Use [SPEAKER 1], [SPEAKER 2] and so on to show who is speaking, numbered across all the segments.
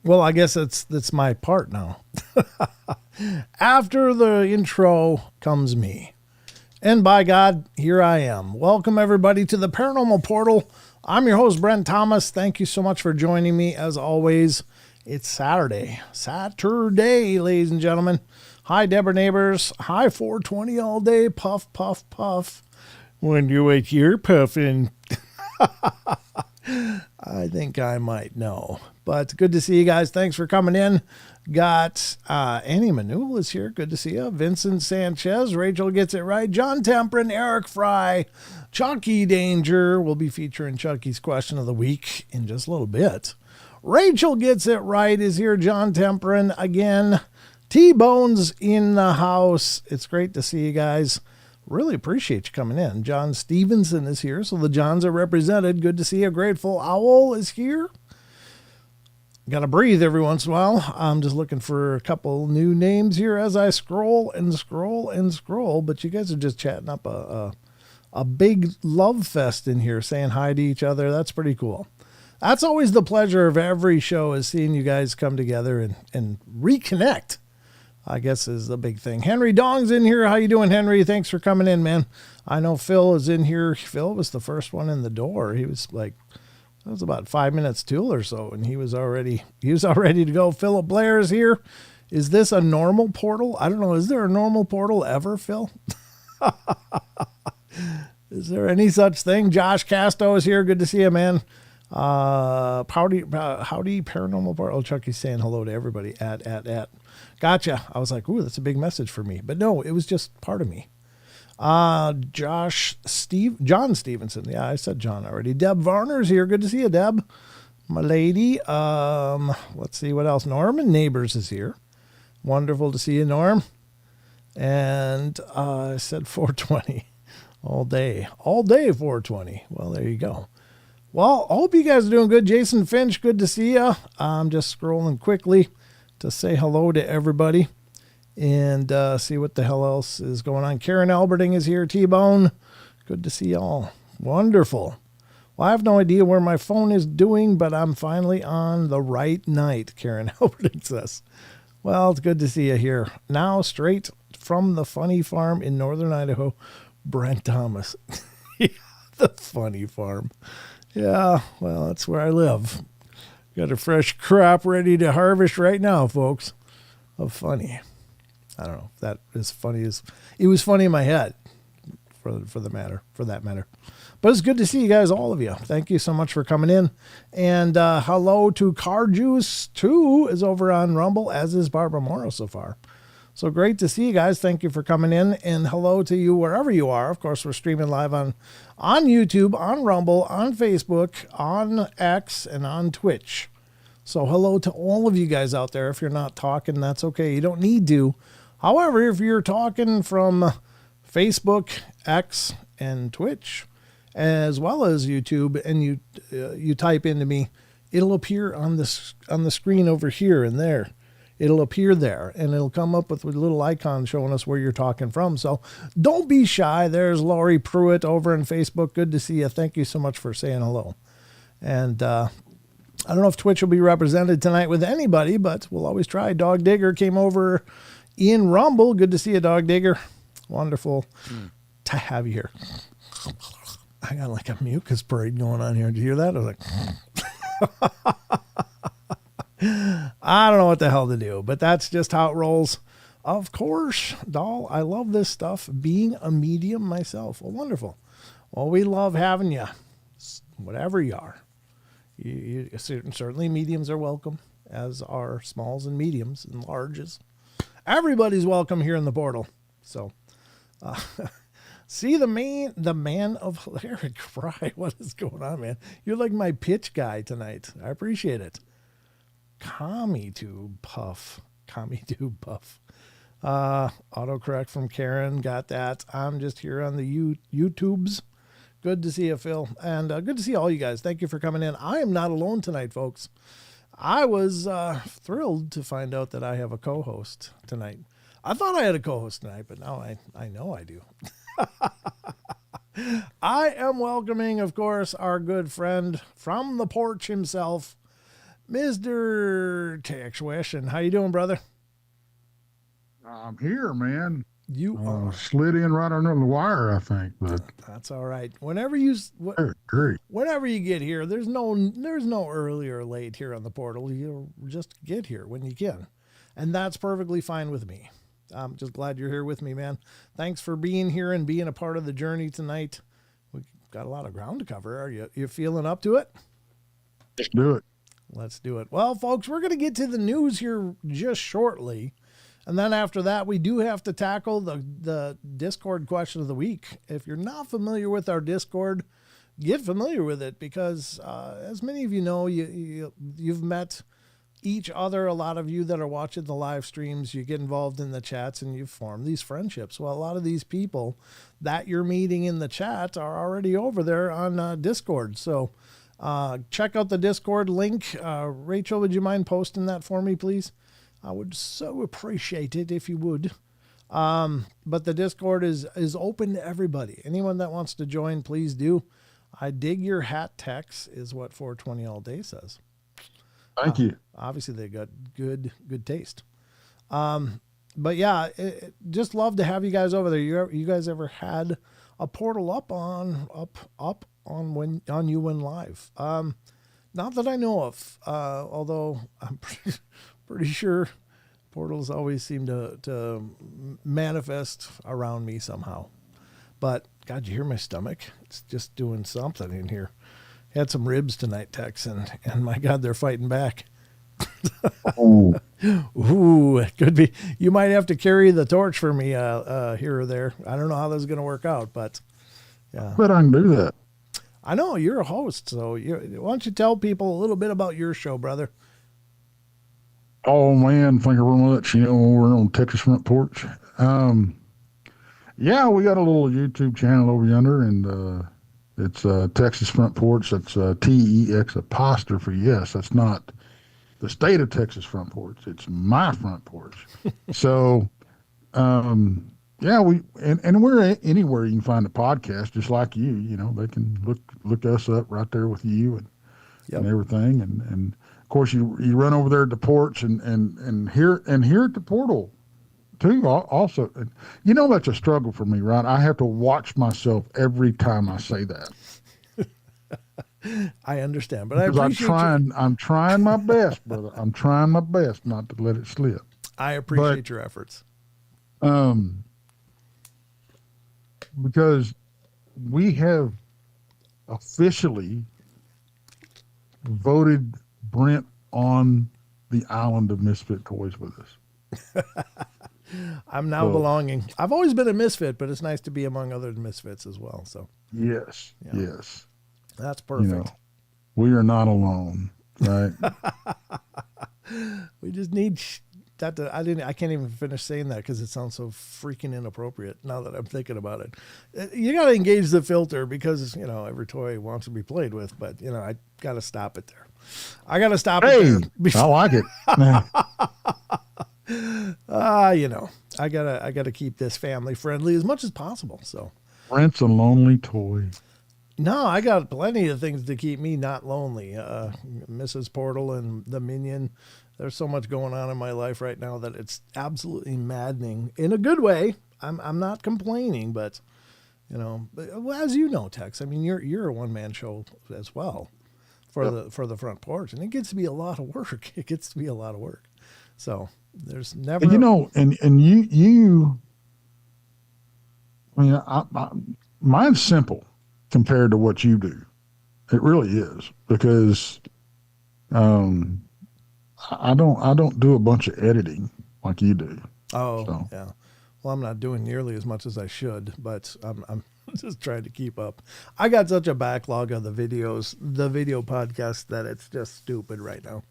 [SPEAKER 1] Well, I guess that's my part now. After the intro comes me. And by God, here I am. Welcome everybody to the Paranormal Portal. I'm your host, Brent Thomas. Thank you so much for joining me. As always, it's Saturday. Saturday, ladies and gentlemen. Hi, Deborah neighbors. Hi, 420 all day. Puff, puff, puff. Wonder what you're puffing. I think I might know. But good to see you guys. Thanks for coming in. Got Annie Manula is here. Good to see you. Vincent Sanchez. Rachel gets it right. John Temprin. Eric Fry. Chucky Danger. We'll be featuring Chucky's question of the week in just a little bit. Rachel gets it right is here. John Temprin again. T-Bones in the house. It's great to see you guys. Really appreciate you coming in. John Stevenson is here, so the Johns are represented. Good to see you. Grateful Owl is here. Got to breathe every once in a while. I'm just looking for a couple new names here as I scroll and scroll and scroll, but you guys are just chatting up a big love fest in here, saying hi to each other. That's pretty cool. That's always the pleasure of every show, is seeing you guys come together and reconnect, I guess, is the big thing. Henry Dong's in here. How you doing, Henry? Thanks for coming in, man. I know Phil is in here. Phil was the first one in the door. He was like, it was about 5 minutes till or so, and he was all ready to go. Philip Blair is here. Is this a normal portal? I don't know. Is there a normal portal ever, Phil? Is there any such thing? Josh Casto is here. Good to see you, man. Howdy, Paranormal Portal. Chucky's saying hello to everybody. At. Gotcha. I was like, ooh, that's a big message for me. But no, it was just part of me. John Stevenson. Yeah, I said John already. Deb Varner's here. Good to see you, Deb. My lady. Let's see what else. Norman Neighbors is here. Wonderful to see you, Norm. And I said 420 all day. All day 420. Well, there you go. Well, I hope you guys are doing good. Jason Finch, good to see you. I'm just scrolling quickly to say hello to everybody and see what the hell else is going on. Karen Alberting is here. T-Bone, good to see y'all. Wonderful. Well, I have no idea where my phone is doing, but I'm finally on the right night, Karen Alberting says. Well, it's good to see you here. Now, straight from the funny farm in northern Idaho, Brent Thomas. Yeah, the funny farm. Yeah, well, that's where I live. Got a fresh crop ready to harvest right now, folks. Of funny. I don't know if that is funny as it was funny in my head for that matter. But it's good to see you guys, all of you. Thank you so much for coming in. And hello to Car Juice 2 is over on Rumble, as is Barbara Morrow so far. So great to see you guys. Thank you for coming in, and hello to you wherever you are. Of course, we're streaming live on YouTube, on Rumble, on Facebook, on X, and on Twitch. So hello to all of you guys out there. If you're not talking, that's okay. You don't need to. However, if you're talking from Facebook, X, and Twitch, as well as YouTube, and you type into me, it'll appear on the screen over here and there. It'll appear there, and it'll come up with a little icon showing us where you're talking from. So don't be shy. There's Laurie Pruitt over on Facebook. Good to see you. Thank you so much for saying hello. And I don't know if Twitch will be represented tonight with anybody, but we'll always try. Dog Digger came over in Rumble. Good to see you, Dog Digger. Wonderful to have you here. I got like a mucus parade going on here. Did you hear that? I was like... I don't know what the hell to do, but that's just how it rolls. Of course, doll, I love this stuff, being a medium myself. Well, wonderful. Well, we love having you, whatever you are. You certainly mediums are welcome, as are smalls and mediums and larges. Everybody's welcome here in the portal. So, see the man of Eric Fry. What is going on, man? You're like my pitch guy tonight. I appreciate it. Commie-tube puff. Autocorrect from Karen. Got that. I'm just here on the YouTubes. Good to see you, Phil. And good to see all you guys. Thank you for coming in. I am not alone tonight, folks. I was thrilled to find out that I have a co-host tonight. I thought I had a co-host tonight, but now I know I do. I am welcoming, of course, our good friend from the porch himself, Mr. Tex Weston. How you doing, brother?
[SPEAKER 2] I'm here, man.
[SPEAKER 1] You are.
[SPEAKER 2] Slid in right under the wire, I think, but
[SPEAKER 1] That's all right. Whenever you
[SPEAKER 2] great.
[SPEAKER 1] whenever you get here, there's no early or late here on the portal. You just get here when you can, and that's perfectly fine with me. I'm just glad you're here with me, man. Thanks for being here and being a part of the journey tonight. We got a lot of ground to cover. Are you feeling up to it?
[SPEAKER 2] Let's do it.
[SPEAKER 1] Let's do it. Well, folks, we're going to get to the news here just shortly. And then after that, we do have to tackle the Discord question of the week. If you're not familiar with our Discord, get familiar with it because, as many of you know, you've met each other. A lot of you that are watching the live streams, you get involved in the chats and you form these friendships. Well, a lot of these people that you're meeting in the chat are already over there on Discord. So check out the Discord link. Rachel, would you mind posting that for me, please? I would so appreciate it if you would. But the Discord is open to everybody. Anyone that wants to join, please do. I dig your hat, Tex, is what 420 all day says.
[SPEAKER 2] Thank you.
[SPEAKER 1] Obviously, they got good taste. But yeah, just love to have you guys over there. You guys ever had a portal up on you when live? Not that I know of. Although I'm pretty sure portals always seem to manifest around me somehow. But God, you hear my stomach? It's just doing something in here. Had some ribs tonight, Tex, and my God, they're fighting back.
[SPEAKER 2] Oh,
[SPEAKER 1] Ooh, it could be. You might have to carry the torch for me here or there. I don't know how this is going to work out, but yeah.
[SPEAKER 2] but I can do that.
[SPEAKER 1] I know you're a host, so why don't you tell people a little bit about your show, brother?
[SPEAKER 2] Oh man, thank you very much. We're on Texas Front Porch. Yeah, we got a little YouTube channel over yonder, and it's Texas Front Porch. That's TEX apostrophe. Yes, that's not the state of Texas Front Porch. It's my front porch. So, yeah, and we're anywhere you can find a podcast, just like you. They can look us up right there with you and everything, and of course you run over there at the porch and here at the portal too. Also, that's a struggle for me, right? I have to watch myself every time I say that.
[SPEAKER 1] I understand, but
[SPEAKER 2] because
[SPEAKER 1] I appreciate
[SPEAKER 2] I'm trying my best, brother. I'm trying my best not to let it slip.
[SPEAKER 1] I appreciate your efforts.
[SPEAKER 2] Because we have officially voted Brent on the island of Misfit Toys with us.
[SPEAKER 1] I'm now belonging. I've always been a misfit, but it's nice to be among other misfits as well. So
[SPEAKER 2] yes,
[SPEAKER 1] yeah.
[SPEAKER 2] Yes,
[SPEAKER 1] that's perfect.
[SPEAKER 2] We are not alone, right?
[SPEAKER 1] We just need that. I can't even finish saying that because it sounds so freaking inappropriate now that I'm thinking about it. You got to engage the filter because every toy wants to be played with, but I got to stop it there. I got to stop it there.
[SPEAKER 2] I like it.
[SPEAKER 1] I gotta keep this family friendly as much as possible. So
[SPEAKER 2] Brent's a lonely toy.
[SPEAKER 1] No, I got plenty of things to keep me not lonely. Mrs. Portal and the Minion. There's so much going on in my life right now that it's absolutely maddening in a good way. I'm not complaining, but as you know, Tex, I mean, you're a one man show as well for the front porch, and it gets to be a lot of work. It gets to be a lot of work. So there's never,
[SPEAKER 2] and you. I mean, mine's simple compared to what you do. It really is because I don't do a bunch of editing like you do.
[SPEAKER 1] Oh, so. Yeah. Well, I'm not doing nearly as much as I should, but I'm just trying to keep up. I got such a backlog of the video podcast that it's just stupid right now.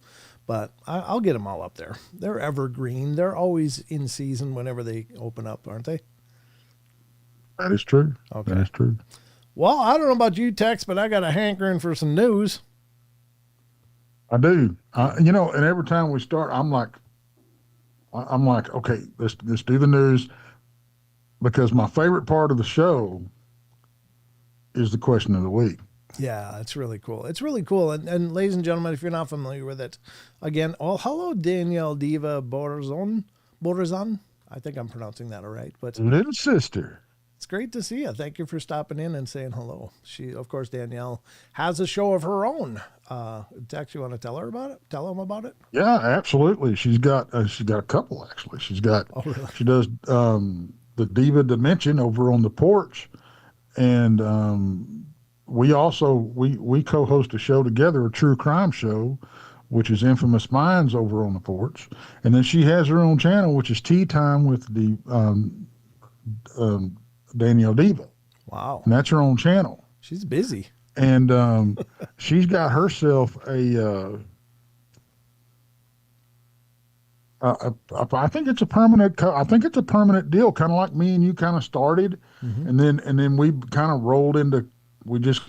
[SPEAKER 1] But I'll get them all up there. They're evergreen. They're always in season whenever they open up, aren't they?
[SPEAKER 2] That is true.
[SPEAKER 1] Okay.
[SPEAKER 2] That is true.
[SPEAKER 1] Well, I don't know about you, Tex, but I got a hankering for some news.
[SPEAKER 2] I do. And every time we start, I'm like, okay, let's do the news, because my favorite part of the show is the question of the week.
[SPEAKER 1] Yeah, it's really cool. It's really cool. And ladies and gentlemen, if you're not familiar with it, again, hello, Danielle Diva Borzon. I think I'm pronouncing that all right. But
[SPEAKER 2] Little sister.
[SPEAKER 1] it's great to see you. Thank you for stopping in and saying hello. She, of course, Danielle has a show of her own. Dex, you want to tell her about it? Tell them about it?
[SPEAKER 2] Yeah, absolutely. She's got a couple actually. She does the Diva Dimension over on the porch, and we co-host a show together, a true crime show, which is Infamous Minds over on the porch, and then she has her own channel, which is Tea Time with the Danielle Diva.
[SPEAKER 1] Wow,
[SPEAKER 2] and that's her own channel.
[SPEAKER 1] She's busy,
[SPEAKER 2] and she's got herself a. I think it's a permanent. I think it's a permanent deal, kind of like me and you kind of started, and then we kind of rolled into. We just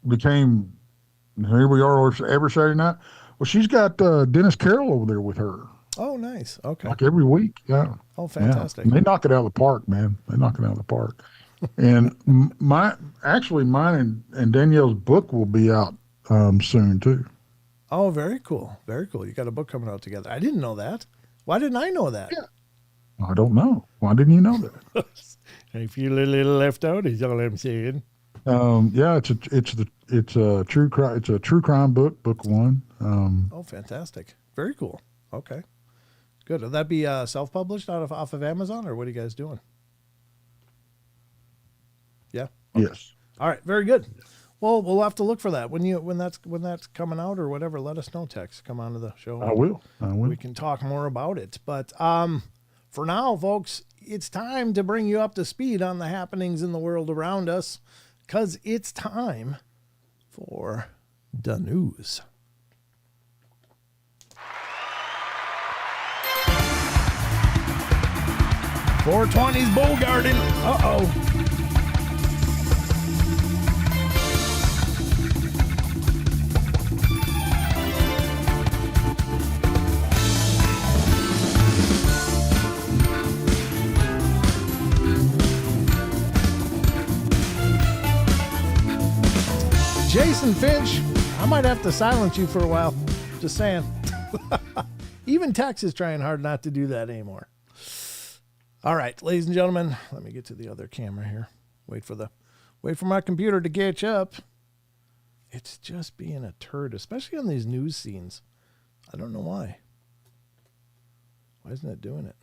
[SPEAKER 2] became. Here we are every Saturday night. Well, she's got Dennis Carroll over there with her.
[SPEAKER 1] Oh, nice. Okay.
[SPEAKER 2] Like every week, yeah.
[SPEAKER 1] Oh, fantastic.
[SPEAKER 2] Yeah. They knock it out of the park, man. They knock it out of the park. And mine and Danielle's book will be out soon too.
[SPEAKER 1] Oh, very cool. Very cool. You got a book coming out together. I didn't know that. Why didn't I know that?
[SPEAKER 2] Yeah. I don't know. Why didn't you know that?
[SPEAKER 1] I feel a little left out, is all I'm saying.
[SPEAKER 2] Yeah, it's a true crime book one.
[SPEAKER 1] Oh, fantastic. Very cool. Okay. Good. Will that be self-published off of Amazon, or what are you guys doing? Yeah.
[SPEAKER 2] Okay. Yes.
[SPEAKER 1] All right. Very good. Well, we'll have to look for that when that's coming out or whatever. Let us know. Tex, come on to the show.
[SPEAKER 2] I will.
[SPEAKER 1] We can talk more about it. But for now, folks, it's time to bring you up to speed on the happenings in the world around us, because it's time for the news. 420's Bull Garden. Uh-oh. Jason Finch, I might have to silence you for a while. Just saying. Even Tex is trying hard not to do that anymore. All right, ladies and gentlemen, let me get to the other camera here. Wait for my computer to catch up. It's just being a turd, especially on these news scenes. I don't know why. Why isn't it doing it?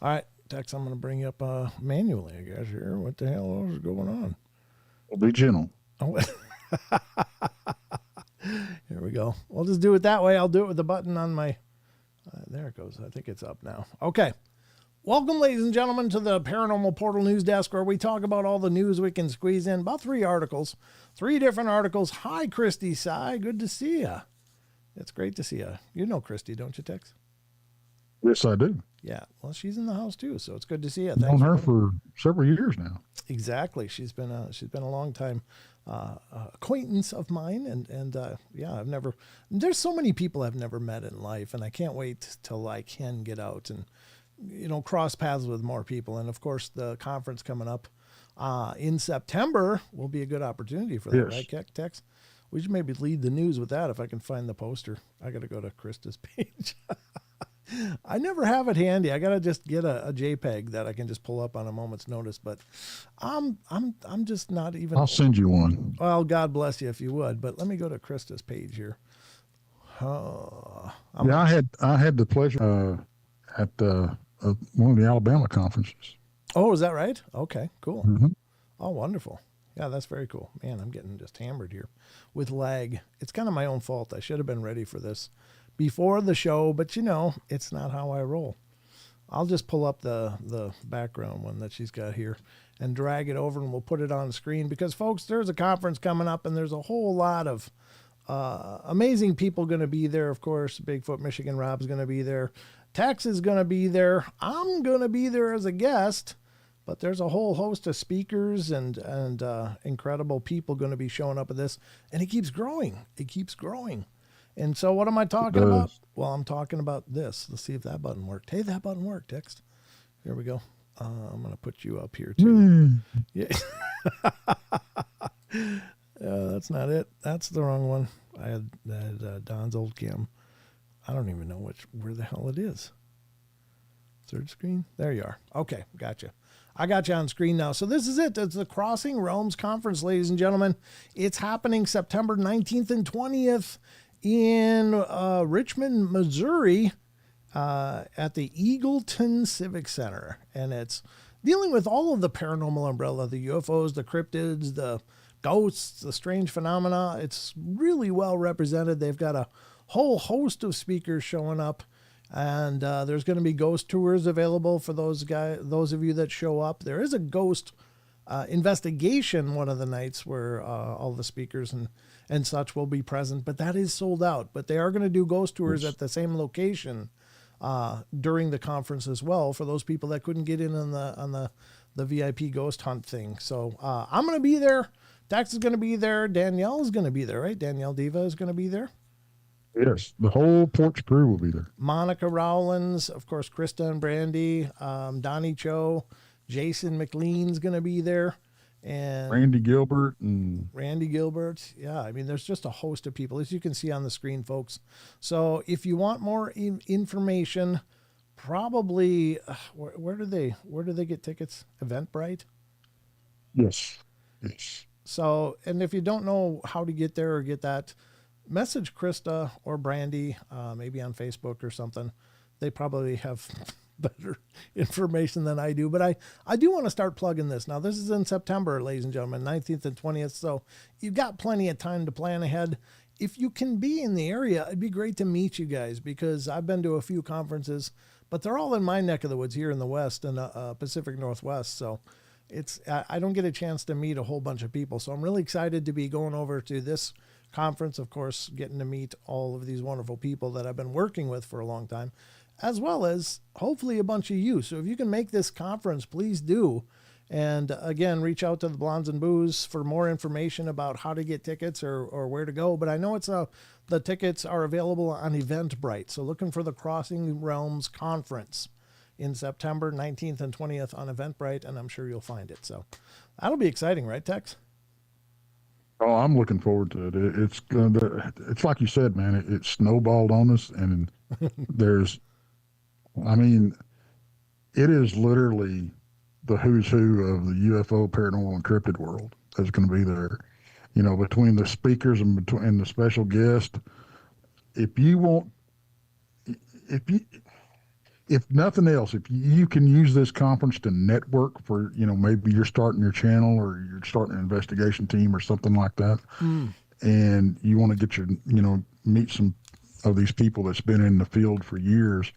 [SPEAKER 1] All right, Tex, I'm going to bring you up manually, I guess, here. What the hell is going on?
[SPEAKER 2] Well, be gentle.
[SPEAKER 1] Oh. Here we go. We'll just do it that way. I'll do it with the button on my... there it goes. I think it's up now. Okay. Welcome, ladies and gentlemen, to the Paranormal Portal News Desk, where we talk about all the news we can squeeze in. About 3 different articles. Hi, Christy Sy. Good to see you. It's great to see you. You know Christy, don't you, Tex?
[SPEAKER 2] Yes, I do.
[SPEAKER 1] Yeah. Well, she's in the house too, so it's good to see you.
[SPEAKER 2] I've known her for several years now.
[SPEAKER 1] Exactly. She's been a long time acquaintance of mine, and yeah, there's so many people I've never met in life, and I can't wait till I can get out and cross paths with more people. And of course, the conference coming up in September will be a good opportunity for that, yes. Right, Tex? We should maybe lead the news with that if I can find the poster. I got to go to Krista's page. I never have it handy. I gotta just get a JPEG that I can just pull up on a moment's notice. But I'm just not even.
[SPEAKER 2] I'll send you one.
[SPEAKER 1] Well, God bless you if you would. But let me go to Krista's page here.
[SPEAKER 2] I had the pleasure at one of the Alabama conferences.
[SPEAKER 1] Oh, is that right? Okay, cool.
[SPEAKER 2] Mm-hmm.
[SPEAKER 1] Oh, wonderful. Yeah, that's very cool. Man, I'm getting just hammered here with lag. It's kind of my own fault. I should have been ready for this before the show, but it's not how I roll. I'll just pull up the background one that she's got here and drag it over, and we'll put it on the screen because, folks, there's a conference coming up, and there's a whole lot of amazing people going to be there. Of course, Bigfoot Michigan Rob's going to be there. Tex is going to be there. I'm going to be there as a guest, but there's a whole host of speakers and incredible people going to be showing up at this, and it keeps growing. It keeps growing. And so what am I talking about? Well, I'm talking about this. Let's see if that button worked. Hey, that button worked, Text. Here we go. I'm going to put you up here, too. Yeah. That's not it. That's the wrong one. I had Don's old cam. I don't even know where the hell it is. Third screen. There you are. Okay, gotcha. I got you on screen now. So this is it. It's the Crossing Realms Conference, ladies and gentlemen. It's happening September 19th and 20th in Richmond, Missouri, at the Eagleton Civic Center. And it's dealing with all of the paranormal umbrella, the UFOs, the cryptids, the ghosts, the strange phenomena. It's really well represented. They've got a whole host of speakers showing up. And there's going to be ghost tours available for those of you that show up. There is a ghost investigation one of the nights where all the speakers and such will be present, but that is sold out. But they are going to do ghost tours at the same location during the conference as well for those people that couldn't get in on the VIP ghost hunt thing. So I'm going to be there. Dax is going to be there. Danielle is going to be there, right? Danielle Diva is going to be there.
[SPEAKER 2] Yes, the whole Porch crew will be there.
[SPEAKER 1] Monica Rowlands, of course, Krista and Brandy, Donnie Cho, Jason McLean's going to be there. And
[SPEAKER 2] Randy Gilbert.
[SPEAKER 1] Yeah, I mean, there's just a host of people, as you can see on the screen, folks. So if you want more information, probably, where do they get tickets? Eventbrite?
[SPEAKER 2] Yes.
[SPEAKER 1] So, and if you don't know how to get there or get that, message Krista or Brandy, maybe on Facebook or something. They probably have better information than I do, but I do want to start plugging this. Now, this is in September, ladies and gentlemen, 19th and 20th. So you've got plenty of time to plan ahead. If you can be in the area, it'd be great to meet you guys, because I've been to a few conferences, but they're all in my neck of the woods here in the West and Pacific Northwest. So I don't get a chance to meet a whole bunch of people. So I'm really excited to be going over to this conference, of course, getting to meet all of these wonderful people that I've been working with for a long time, as well as hopefully a bunch of you. So if you can make this conference, please do. And again, reach out to the Blondes and Booze for more information about how to get tickets or where to go. But I know the tickets are available on Eventbrite. So looking for the Crossing Realms Conference in September 19th and 20th on Eventbrite, and I'm sure you'll find it. So that'll be exciting, right, Tex?
[SPEAKER 2] Oh, I'm looking forward to it. It's like you said, man, it snowballed on us, and it is literally the who's who of the UFO, paranormal, and cryptid world that's going to be there. You know, between the speakers and the special guest. If nothing else, if you can use this conference to network for, maybe you're starting your channel or you're starting an investigation team or something like that, and you want to get meet some of these people that's been in the field for years,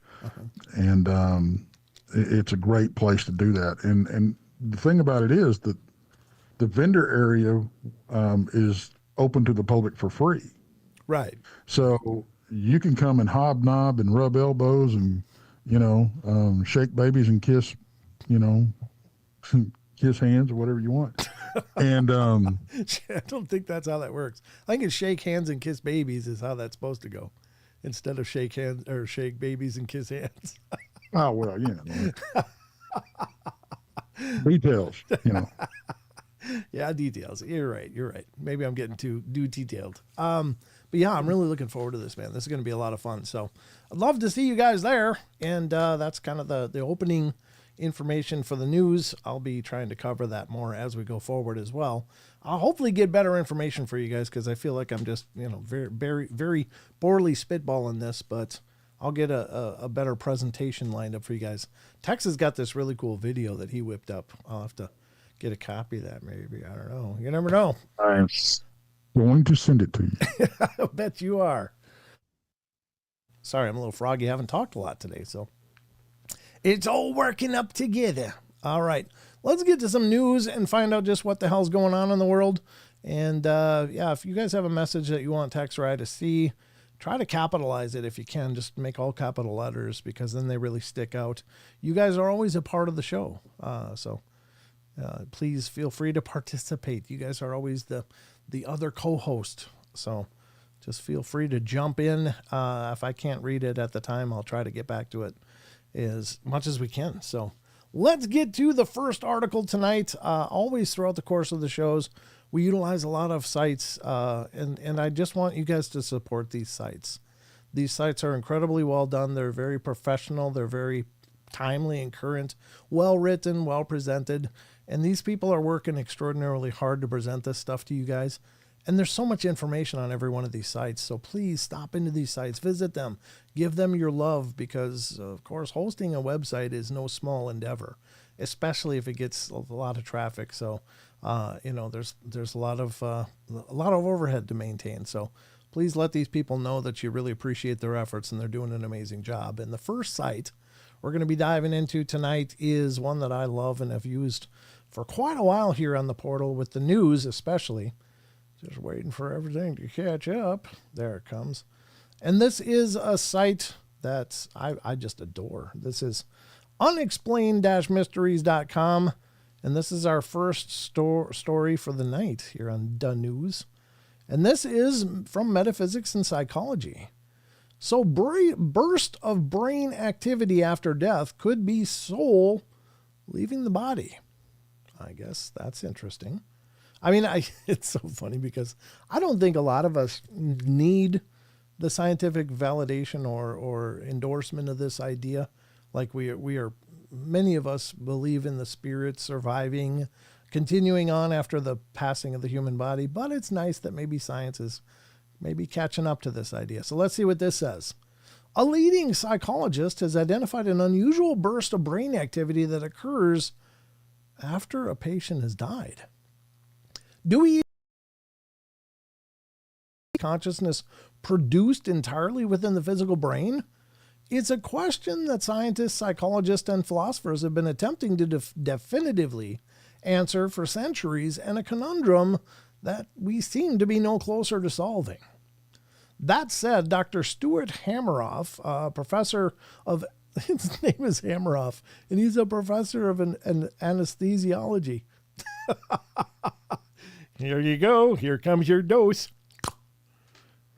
[SPEAKER 2] and it's a great place to do that. And the thing about it is that the vendor area is open to the public for free.
[SPEAKER 1] Right.
[SPEAKER 2] So you can come and hobnob and rub elbows and shake babies and kiss, kiss hands or whatever you want. And
[SPEAKER 1] I don't think that's how that works. I think it's shake hands and kiss babies is how that's supposed to go, instead of shake hands or shake babies and kiss hands.
[SPEAKER 2] Oh, well, details,
[SPEAKER 1] Yeah, details. You're right. Maybe I'm getting too detailed. But yeah, I'm really looking forward to this, man. This is going to be a lot of fun. So I'd love to see you guys there. And that's kind of the opening information for the news. I'll be trying to cover that more as we go forward as well. I'll hopefully get better information for you guys, because I feel like I'm just, very, very, very poorly spitballing this, but I'll get a better presentation lined up for you guys. Tex has got this really cool video that he whipped up. I'll have to get a copy of that, maybe. I don't know. You never know.
[SPEAKER 2] I'm going to send it to you.
[SPEAKER 1] I bet you are. Sorry, I'm a little froggy. I haven't talked a lot today, so it's all working up together. All right, let's get to some news and find out just what the hell's going on in the world. And if you guys have a message that you want Tex or I to see, try to capitalize it if you can. Just make all capital letters, because then they really stick out. You guys are always a part of the show, so please feel free to participate. You guys are always the other co-host, so just feel free to jump in. If I can't read it at the time, I'll try to get back to it as much as we can. So let's get to the first article tonight. Always throughout the course of the shows, We utilize a lot of sites, and I just want you guys to support these sites. These sites are incredibly well done. They're very professional. They're very timely and current, well written, well presented. And these people are working extraordinarily hard to present this stuff to you guys. And there's so much information on every one of these sites. So please stop into these sites, visit them, give them your love, because of course, hosting a website is no small endeavor, especially if it gets a lot of traffic. So, there's a lot of overhead to maintain. So please let these people know that you really appreciate their efforts and they're doing an amazing job. And the first site we're going to be diving into tonight is one that I love and have used for quite a while here on the portal, with the news especially. Just waiting for everything to catch up. There it comes. And this is a site that I just adore. This is unexplained-mysteries.com. And this is our first story for the night here on the news. And this is from Metaphysics and Psychology. So burst of brain activity after death could be soul leaving the body. I guess that's interesting. I mean, it's so funny because I don't think a lot of us need the scientific validation or endorsement of this idea. Like we are, many of us believe in the spirit surviving, continuing on after the passing of the human body, but it's nice that maybe science is maybe catching up to this idea. So let's see what this says. A leading psychologist has identified an unusual burst of brain activity that occurs after a patient has died. Do we consciousness produced entirely within the physical brain? It's a question that scientists, psychologists, and philosophers have been attempting to definitively answer for centuries, and a conundrum that we seem to be no closer to solving. That said, Dr. Stuart Hameroff, professor of, his name is Hameroff, and he's a professor of an anesthesiology. Here you go. Here comes your dose.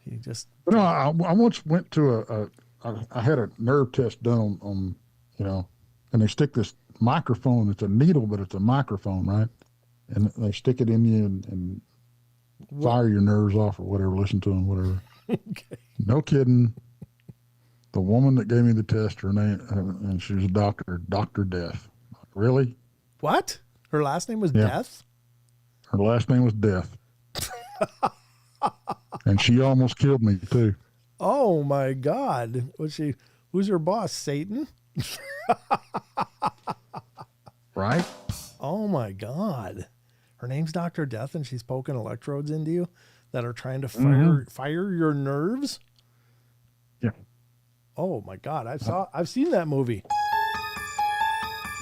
[SPEAKER 1] He just.
[SPEAKER 2] I once went to I had a nerve test done on and they stick this microphone. It's a needle, but it's a microphone, right? And they stick it in you and fire your nerves off or whatever, listen to them, whatever.
[SPEAKER 1] Okay.
[SPEAKER 2] No kidding. The woman that gave me the test, her name, and she was a doctor, Dr. Death. Really?
[SPEAKER 1] What? Her last name was Death?
[SPEAKER 2] Her last name was Death. And she almost killed me, too.
[SPEAKER 1] Oh, my God. Who's her boss, Satan?
[SPEAKER 2] Right?
[SPEAKER 1] Oh, my God. Her name's Dr. Death, and she's poking electrodes into you that are trying to fire your nerves?
[SPEAKER 2] Yeah.
[SPEAKER 1] Oh, my God. I've seen that movie.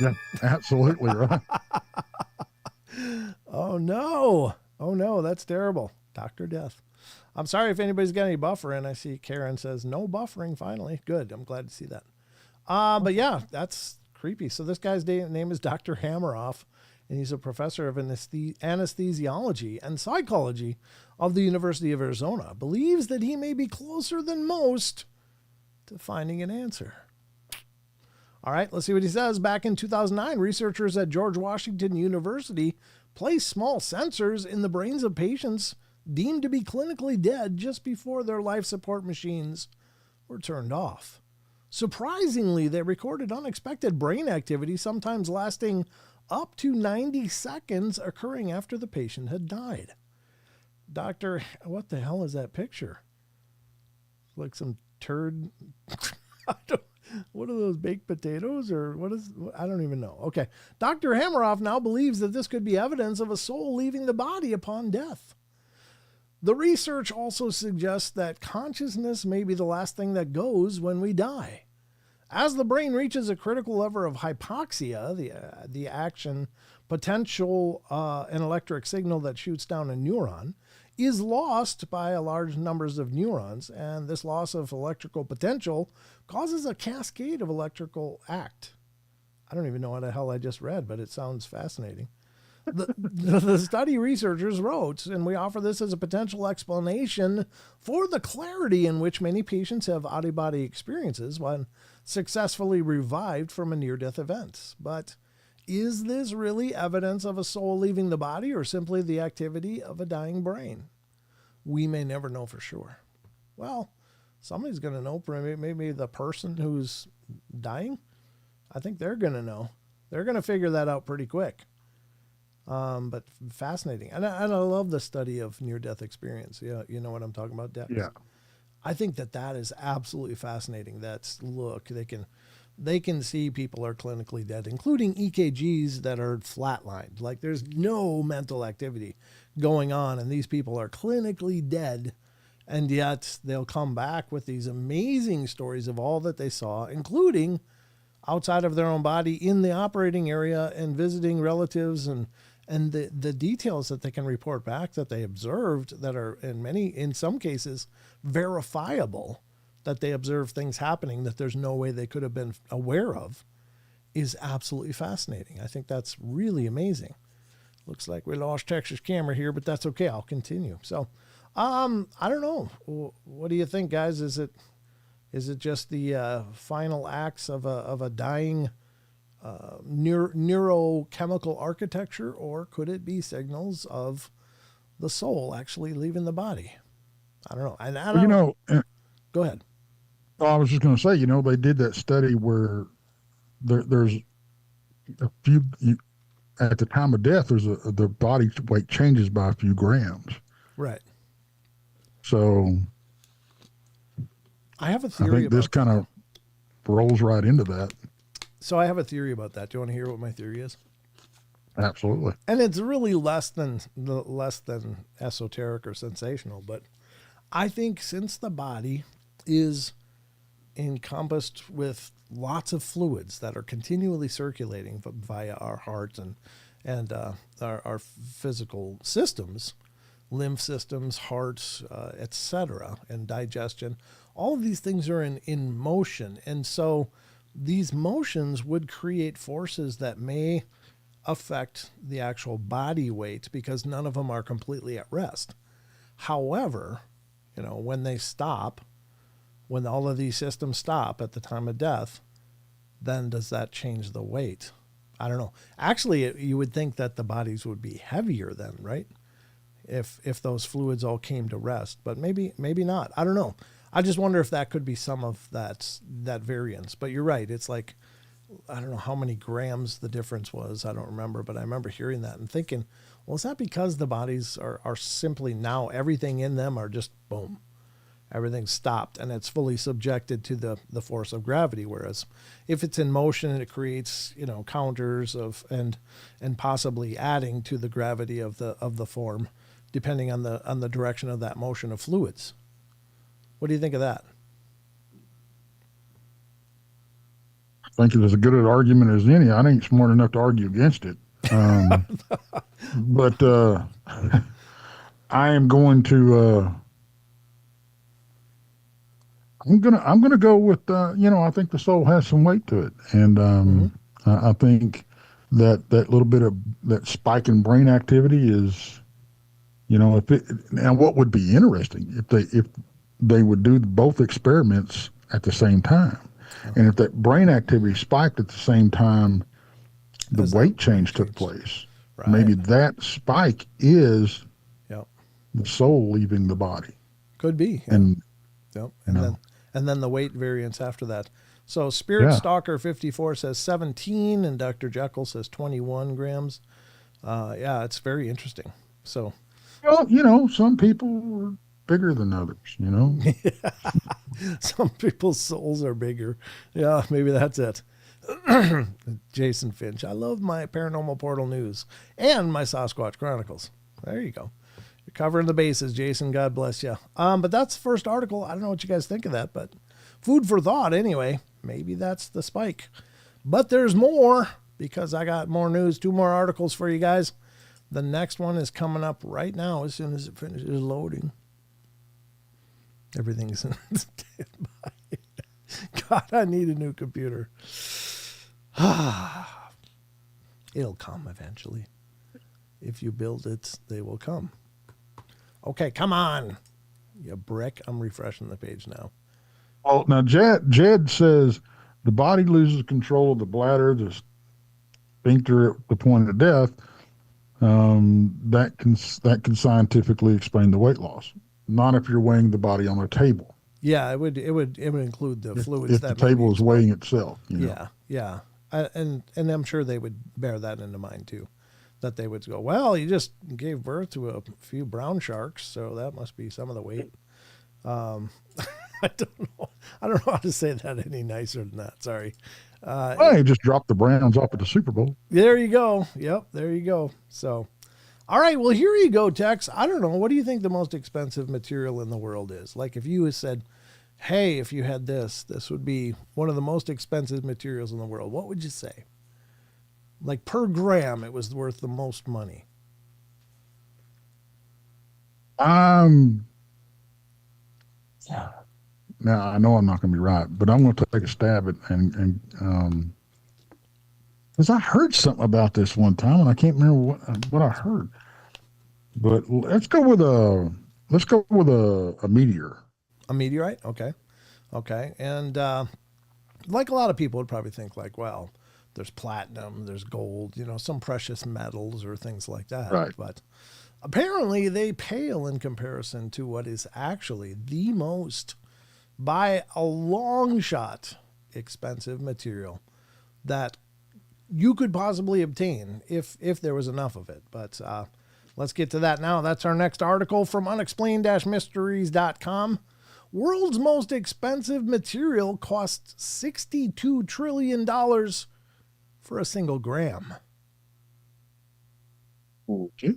[SPEAKER 2] Yeah, absolutely right.
[SPEAKER 1] Oh, no. Oh, no. That's terrible. Dr. Death. I'm sorry if anybody's got any buffering. I see Karen says no buffering finally. Good. I'm glad to see that. But yeah, that's creepy. So this guy's name is Dr. Hameroff, and he's a professor of anesthesiology and psychology of the University of Arizona. Believes that he may be closer than most to finding an answer. All right, let's see what he says. Back in 2009, researchers at George Washington University placed small sensors in the brains of patients deemed to be clinically dead just before their life support machines were turned off. Surprisingly, they recorded unexpected brain activity, sometimes lasting up to 90 seconds, occurring after the patient had died. What the hell is that picture? Like some turd. What are those, baked potatoes or what is, I don't even know. Okay. Dr. Hameroff now believes that this could be evidence of a soul leaving the body upon death. The research also suggests that consciousness may be the last thing that goes when we die. As the brain reaches a critical level of hypoxia, the action potential, an electric signal that shoots down a neuron, is lost by a large numbers of neurons, and this loss of electrical potential causes a cascade of electrical act. I don't even know what the hell I just read, but it sounds fascinating. The study researchers wrote, and we offer this as a potential explanation for the clarity in which many patients have out-of-body experiences when successfully revived from a near-death event. But Is this really evidence of a soul leaving the body or simply the activity of a dying brain? We may never know for sure. Well, somebody's going to know. Maybe the person who's dying. I think they're going to know. They're going to figure that out pretty quick. But fascinating. And I love the study of near-death experience. Yeah, you know what I'm talking about, Dex?
[SPEAKER 2] Yeah.
[SPEAKER 1] I think that is absolutely fascinating. Look, they can see people are clinically dead, including EKGs that are flatlined. Like there's no mental activity going on, and these people are clinically dead, and yet they'll come back with these amazing stories of all that they saw, including outside of their own body in the operating area and visiting relatives and the details that they can report back that they observed that are in some cases verifiable, that they observe things happening that there's no way they could have been aware of, is absolutely fascinating. I think that's really amazing. Looks like we lost Texas camera here, but that's okay. I'll continue. So, I don't know. What do you think, guys? Is it just the final acts of a dying neurochemical architecture, or could it be signals of the soul actually leaving the body? I don't know. And I don't, go ahead.
[SPEAKER 2] I was just going to say, they did that study where there's a few, at the time of death, the body weight changes by a few grams.
[SPEAKER 1] Right.
[SPEAKER 2] So
[SPEAKER 1] I have a theory.
[SPEAKER 2] I think this kind of rolls right into that.
[SPEAKER 1] So I have a theory about that. Do you want to hear what my theory is?
[SPEAKER 2] Absolutely.
[SPEAKER 1] And it's really less than esoteric or sensational, but I think since the body is encompassed with lots of fluids that are continually circulating via our heart and our physical systems, lymph systems, heart, etc., and digestion, all of these things are in motion. And so these motions would create forces that may affect the actual body weight because none of them are completely at rest. However, when they stop, when all of these systems stop at the time of death, then does that change the weight? I don't know. Actually, you would think that the bodies would be heavier then, right? If those fluids all came to rest, but maybe not. I don't know. I just wonder if that could be some of that variance. But you're right. It's like, I don't know how many grams the difference was. I don't remember, but I remember hearing that and thinking, well, is that because the bodies are simply now everything in them are just boom, everything's stopped and it's fully subjected to the force of gravity. Whereas if it's in motion, it creates, counters of and possibly adding to the gravity of the form, depending on the direction of that motion of fluids. What do you think of that?
[SPEAKER 2] I think it is as good an argument as any. I ain't smart enough to argue against it. But I am going to I'm gonna go with I think the soul has some weight to it, and I think that little bit of that spike in brain activity is, and what would be interesting if they would do both experiments at the same time, and if that brain activity spiked at the same time, the weight change took place. Right. Maybe that spike is the soul leaving the body.
[SPEAKER 1] Could be,
[SPEAKER 2] and
[SPEAKER 1] then the weight variance after that. So Spirit Stalker 54 says 17, and Dr. Jekyll says 21 grams. It's very interesting. So,
[SPEAKER 2] well, some people are bigger than others.
[SPEAKER 1] Some people's souls are bigger. Yeah, maybe that's it. Jason Finch, I love my Paranormal Portal news and my Sasquatch Chronicles. There you go. You're covering the bases, Jason. God bless you. But that's the first article. I don't know what you guys think of that, but food for thought anyway. Maybe that's the spike. But there's more because I got more news, 2 more articles for you guys. The next one is coming up right now as soon as it finishes loading. Everything's in standby. God, I need a new computer. It'll come eventually. If you build it, they will come. Okay, come on, you brick. I'm refreshing the page now.
[SPEAKER 2] Now Jed says the body loses control of the bladder. sphincter at the point of death, that can scientifically explain the weight loss. Not if you're weighing the body on a table.
[SPEAKER 1] Yeah, it would include the fluids
[SPEAKER 2] if
[SPEAKER 1] that
[SPEAKER 2] the table is weighing itself.
[SPEAKER 1] Yeah. And I'm sure they would bear that into mind too, that they would go, well, you just gave birth to a few brown sharks, so that must be some of the weight. I don't know how to say that any nicer than that. Sorry.
[SPEAKER 2] Well, you just dropped the Browns off at the Super Bowl.
[SPEAKER 1] There you go. Yep, there you go. So, all right, well, here you go, Tex. I don't know. What do you think the most expensive material in the world is? Like if you said, hey, if you had this would be one of the most expensive materials in the world. What would you say? Like per gram, it was worth the most money.
[SPEAKER 2] Now I know I'm not going to be right, but I'm going to take a stab at and because I heard something about this one time and I can't remember what I heard. But let's go with a meteor.
[SPEAKER 1] A meteorite? Okay. And like a lot of people would probably think like, well, there's platinum, there's gold, some precious metals or things like that.
[SPEAKER 2] Right.
[SPEAKER 1] But apparently they pale in comparison to what is actually the most, by a long shot, expensive material that you could possibly obtain if there was enough of it. But let's get to that now. That's our next article from unexplained-mysteries.com. World's most expensive material costs $62 trillion for a single gram.
[SPEAKER 2] Okay.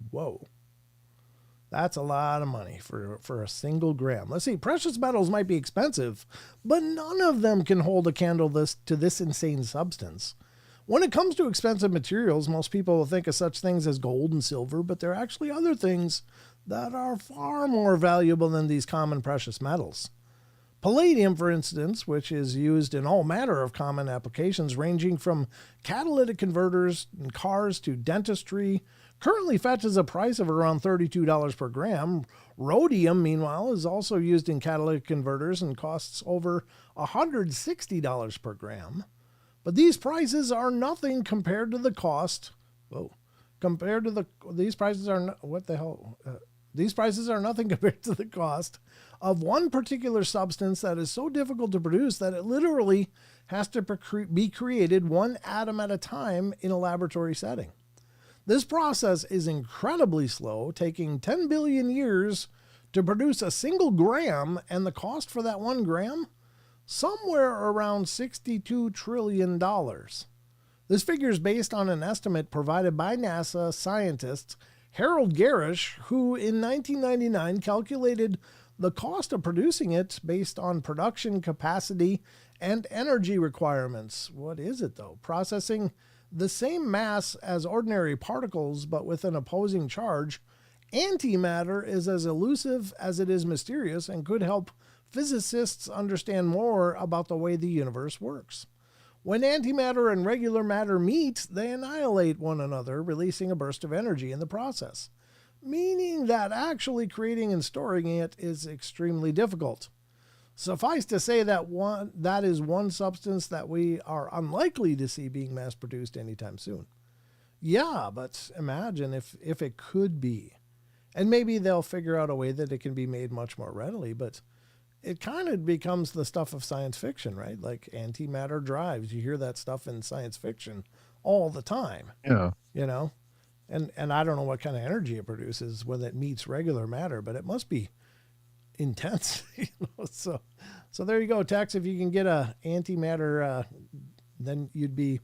[SPEAKER 1] Whoa. That's a lot of money for a single gram. Let's see. Precious metals might be expensive, but none of them can hold a candle to this insane substance. When it comes to expensive materials, most people will think of such things as gold and silver, but there are actually other things that are far more valuable than these common precious metals. Palladium, for instance, which is used in all manner of common applications ranging from catalytic converters in cars to dentistry, currently fetches a price of around $32 per gram. Rhodium, meanwhile, is also used in catalytic converters and costs over $160 per gram. But these prices are nothing compared to the cost. These prices are nothing compared to the cost of one particular substance that is so difficult to produce that it literally has to be created one atom at a time in a laboratory setting. This process is incredibly slow, taking 10 billion years to produce a single gram, and the cost for that 1 gram? Somewhere around $62 trillion. This figure is based on an estimate provided by NASA scientist Harold Garish, who in 1999 calculated the cost of producing it based on production capacity and energy requirements. What is it though? Processing the same mass as ordinary particles but with an opposing charge, antimatter is as elusive as it is mysterious and could help physicists understand more about the way the universe works. When antimatter and regular matter meet, they annihilate one another, releasing a burst of energy in the process, meaning that actually creating and storing it is extremely difficult. Suffice to say that is one substance that we are unlikely to see being mass-produced anytime soon. Yeah, but imagine if it could be. And maybe they'll figure out a way that it can be made much more readily, but it kind of becomes the stuff of science fiction, right? Like antimatter drives. You hear that stuff in science fiction all the time.
[SPEAKER 2] Yeah.
[SPEAKER 1] And I don't know what kind of energy it produces when it meets regular matter, but it must be intense. So there you go, Tex. If you can get a antimatter, then you'd be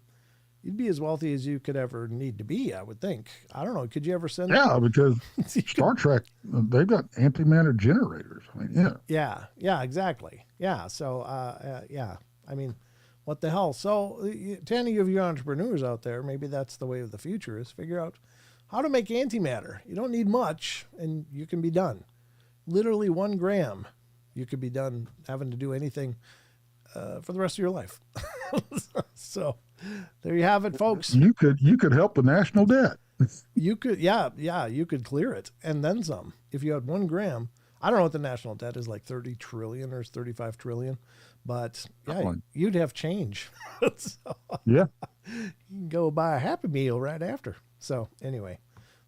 [SPEAKER 1] as wealthy as you could ever need to be, I would think. I don't know. Could you ever send?
[SPEAKER 2] Yeah, because Star Trek, they've got antimatter generators. I mean,
[SPEAKER 1] yeah. Yeah, exactly. Yeah. So, yeah. I mean, what the hell? So, to any of you entrepreneurs out there, maybe that's the way of the future is figure out how to make antimatter. You don't need much, and you can be done. Literally 1 gram, you could be done having to do anything for the rest of your life. So there you have it, folks.
[SPEAKER 2] You could help the national debt.
[SPEAKER 1] You could, you could clear it and then some if you had 1 gram. I don't know what the national debt is, like 30 trillion or 35 trillion, but yeah,
[SPEAKER 2] Like,
[SPEAKER 1] you'd have change. So
[SPEAKER 2] yeah.
[SPEAKER 1] you can go buy a Happy Meal right after. So anyway,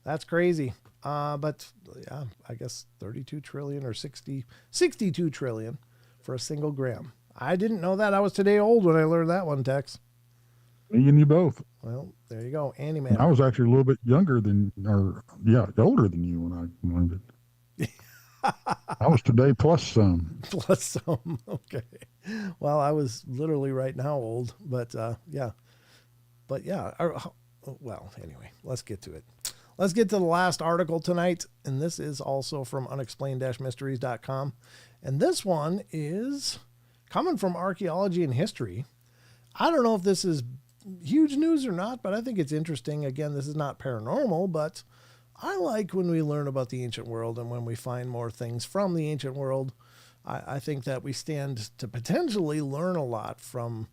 [SPEAKER 1] that's crazy. But yeah, I guess 32 trillion or 62 trillion for a single gram. I didn't know that. I was today old when I learned that one, Tex.
[SPEAKER 2] Me and you both.
[SPEAKER 1] Well, there you go. Andy
[SPEAKER 2] And I
[SPEAKER 1] Man.
[SPEAKER 2] was actually a little bit younger than, or yeah, older than you when I learned it. I was today plus some.
[SPEAKER 1] Plus some. Okay. Well, I was literally right now old, but yeah. But yeah. Well, anyway, let's get to it. Let's get to the last article tonight. And this is also from unexplained-mysteries.com. And this one is coming from Archaeology and History. I don't know if this is huge news or not, but I think it's interesting. Again, this is not paranormal, but I like when we learn about the ancient world and when we find more things from the ancient world. I think that we stand to potentially learn a lot from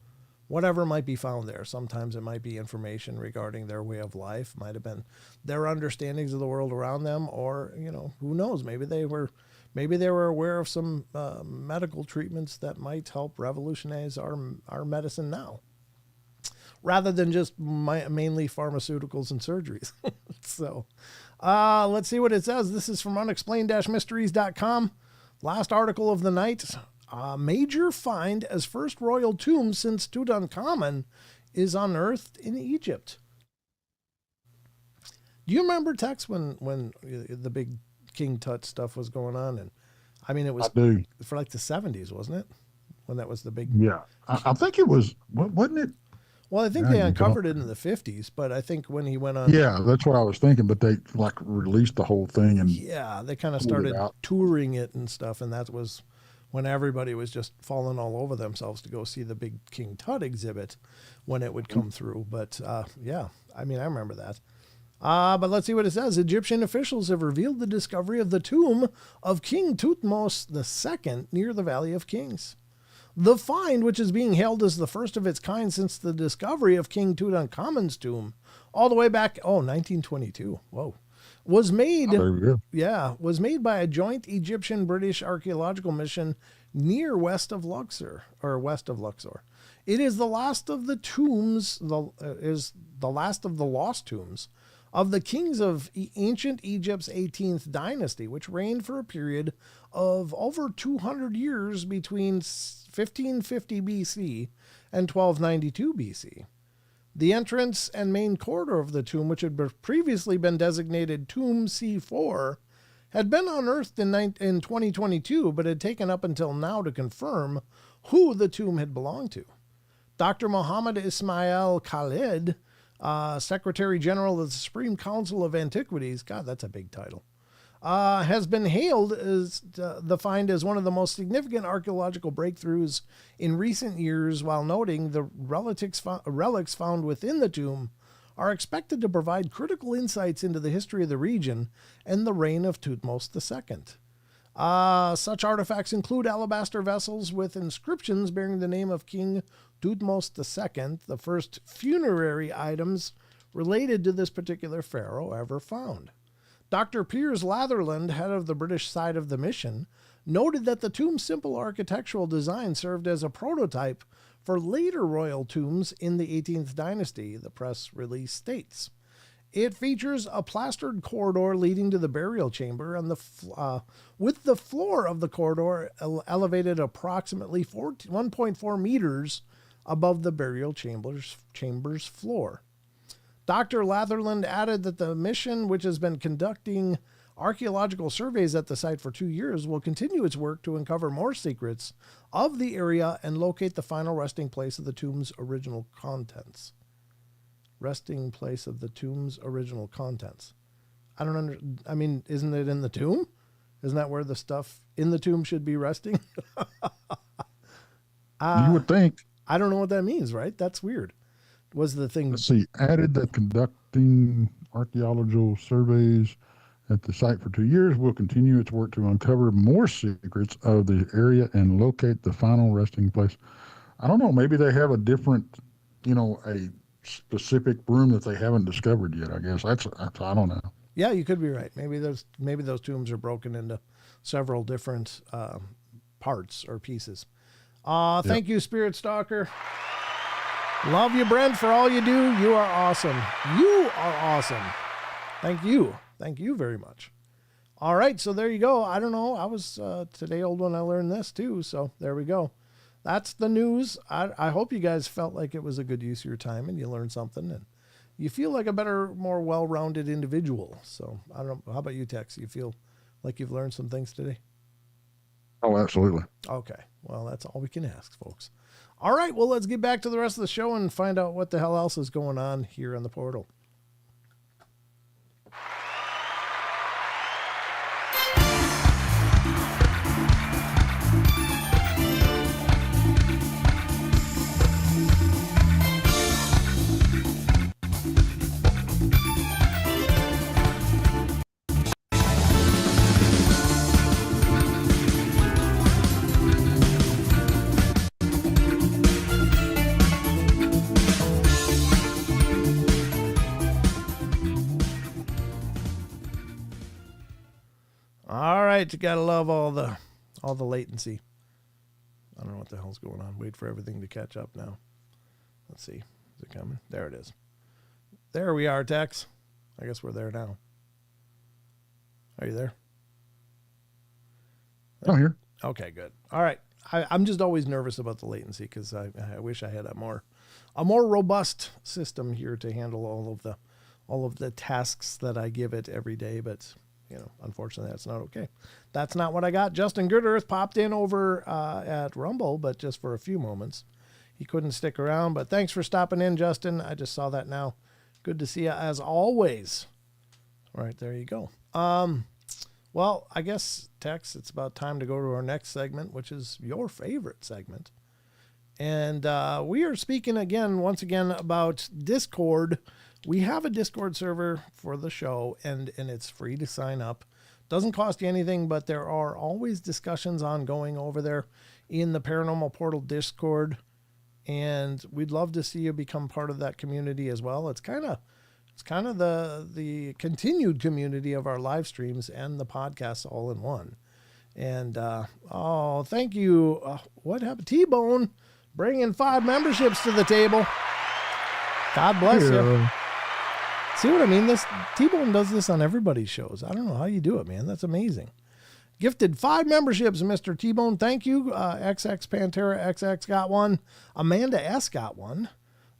[SPEAKER 1] whatever might be found there. Sometimes it might be information regarding their way of life, might have been their understandings of the world around them, or, you know, who knows, maybe they were aware of some medical treatments that might help revolutionize our medicine now, rather than just mainly pharmaceuticals and surgeries. So let's see what it says. This is from unexplained-mysteries.com. Last article of the night. Major find as first royal tomb since Tutankhamun is unearthed in Egypt. Do you remember, Tex, when the big King Tut stuff was going on? And I mean, it was for like the 70s, wasn't it? When that was the big...
[SPEAKER 2] Yeah. I think it was, wasn't it?
[SPEAKER 1] Well, I think they uncovered it in the 50s, but I think when he went on...
[SPEAKER 2] Yeah, that's what I was thinking, but they like released the whole thing and...
[SPEAKER 1] Yeah, they kind of started touring it and stuff, and that was when everybody was just falling all over themselves to go see the big King Tut exhibit when it would come through. But yeah, I mean, I remember that. But let's see what it says. Egyptian officials have revealed the discovery of the tomb of King Thutmose II near the Valley of Kings. The find, which is being hailed as the first of its kind since the discovery of King Tutankhamun's tomb, all the way back, 1922. Whoa. Was made by a joint Egyptian-British archaeological mission west of Luxor. It is the last of the tombs, the last of the lost tombs of the kings of ancient Egypt's 18th dynasty, which reigned for a period of over 200 years between 1550 BC and 1292 BC. The entrance and main corridor of the tomb, which had previously been designated Tomb C4, had been unearthed in 2022, but had taken up until now to confirm who the tomb had belonged to. Dr. Muhammad Ismail Khalid, Secretary General of the Supreme Council of Antiquities, God, that's a big title, has been hailed as the find as one of the most significant archaeological breakthroughs in recent years, while noting the relics found within the tomb are expected to provide critical insights into the history of the region and the reign of Thutmose II. Such artifacts include alabaster vessels with inscriptions bearing the name of King Thutmose II, the first funerary items related to this particular pharaoh ever found. Dr. Piers Latherland, head of the British side of the mission, noted that the tomb's simple architectural design served as a prototype for later royal tombs in the 18th dynasty, the press release states. It features a plastered corridor leading to the burial chamber, and with the floor of the corridor elevated approximately 1.4 meters above the burial chamber's floor. Dr. Latherland added that the mission, which has been conducting archaeological surveys at the site for 2 years, will continue its work to uncover more secrets of the area and locate the final resting place of the tomb's original contents. Resting place of the tomb's original contents. I mean, isn't it in the tomb? Isn't that where the stuff in the tomb should be resting?
[SPEAKER 2] You would think.
[SPEAKER 1] I don't know what that means, right? That's weird. Was the thing...
[SPEAKER 2] Let's see. Added that conducting archaeological surveys at the site for 2 years will continue its work to uncover more secrets of the area and locate the final resting place. I don't know. Maybe they have a different, a specific room that they haven't discovered yet. I guess that's I don't know.
[SPEAKER 1] Yeah, you could be right. Maybe those tombs are broken into several different parts or pieces. Thank you, Spirit Stalker. Love you, Brent, for all you do. You are awesome. You are awesome. Thank you. Thank you very much. All right, so there you go. I don't know. I was today old when I learned this too, so there we go. That's the news. I hope you guys felt like it was a good use of your time and you learned something and you feel like a better, more well-rounded individual. So I don't know. How about you, Tex? You feel like you've learned some things today?
[SPEAKER 2] Oh, absolutely.
[SPEAKER 1] Okay. Well, that's all we can ask, folks. All right. Well, let's get back to the rest of the show and find out what the hell else is going on here on the portal. All right, you gotta love all the latency. I don't know what the hell's going on. Wait for everything to catch up now. Let's see. Is it coming? There it is. There we are, Tex. I guess we're there now. Are you there?
[SPEAKER 2] I'm here.
[SPEAKER 1] Okay, good. All right. I'm just always nervous about the latency because I wish I had a more robust system here to handle all of the tasks that I give it every day, but unfortunately, that's not okay. That's not what I got. Justin Good Earth popped in over at Rumble, but just for a few moments. He couldn't stick around, but thanks for stopping in, Justin. I just saw that now. Good to see you as always. All right, there you go. Well, I guess, Tex, it's about time to go to our next segment, which is your favorite segment. And we are speaking once again, about Discord. We have a Discord server for the show, and it's free to sign up. Doesn't cost you anything, but there are always discussions ongoing over there in the Paranormal Portal Discord, and we'd love to see you become part of that community as well. It's kind of the continued community of our live streams and the podcasts all in one. And thank you. What happened? T-Bone bringing 5 memberships to the table. God bless you. See what I mean? This T-Bone does this on everybody's shows. I don't know how you do it, man. That's amazing. Gifted 5 memberships, Mr. T-Bone. Thank you. XX Pantera XX got one. Amanda S got one.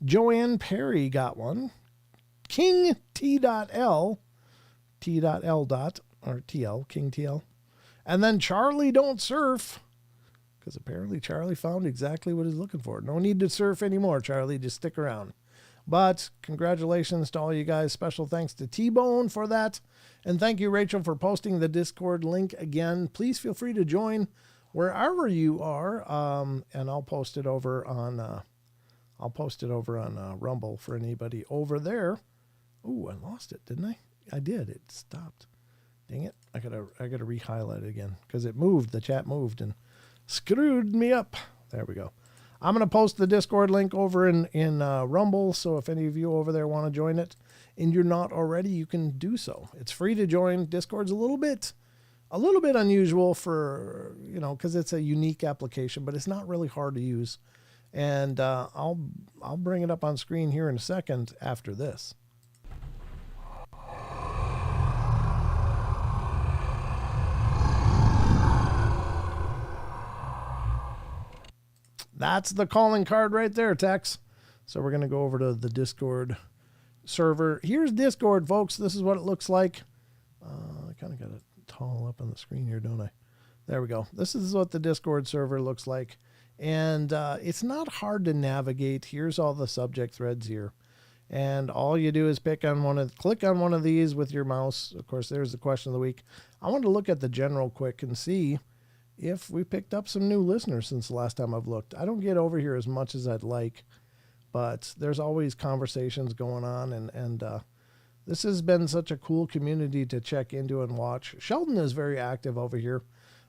[SPEAKER 1] Joanne Perry got one. King T.L. or TL, King TL. And then Charlie Don't Surf, because apparently Charlie found exactly what he's looking for. No need to surf anymore, Charlie. Just stick around. But congratulations to all you guys. Special thanks to T-Bone for that. And thank you, Rachel, for posting the Discord link again. Please feel free to join wherever you are. And I'll post it over on Rumble for anybody over there. Ooh, I lost it, didn't I? I did. It stopped. Dang it. I gotta re-highlight it again because it moved. The chat moved and screwed me up. There we go. I'm going to post the Discord link over in Rumble, so if any of you over there want to join it and you're not already, you can do so. It's free to join. Discord's a little bit unusual for, because it's a unique application, but it's not really hard to use. And I'll bring it up on screen here in a second after this. That's the calling card right there, Tex. So we're going to go over to the Discord server. Here's Discord, folks. This is what it looks like. I kind of got it tall up on the screen here, don't I? There we go. This is what the Discord server looks like. And it's not hard to navigate. Here's all the subject threads here. And all you do is click on one of these with your mouse. Of course, there's the question of the week. I want to look at the general quick and see if we picked up some new listeners since the last time I've looked. I don't get over here as much as I'd like, but there's always conversations going on, and this has been such a cool community to check into and watch. Sheldon is very active over here.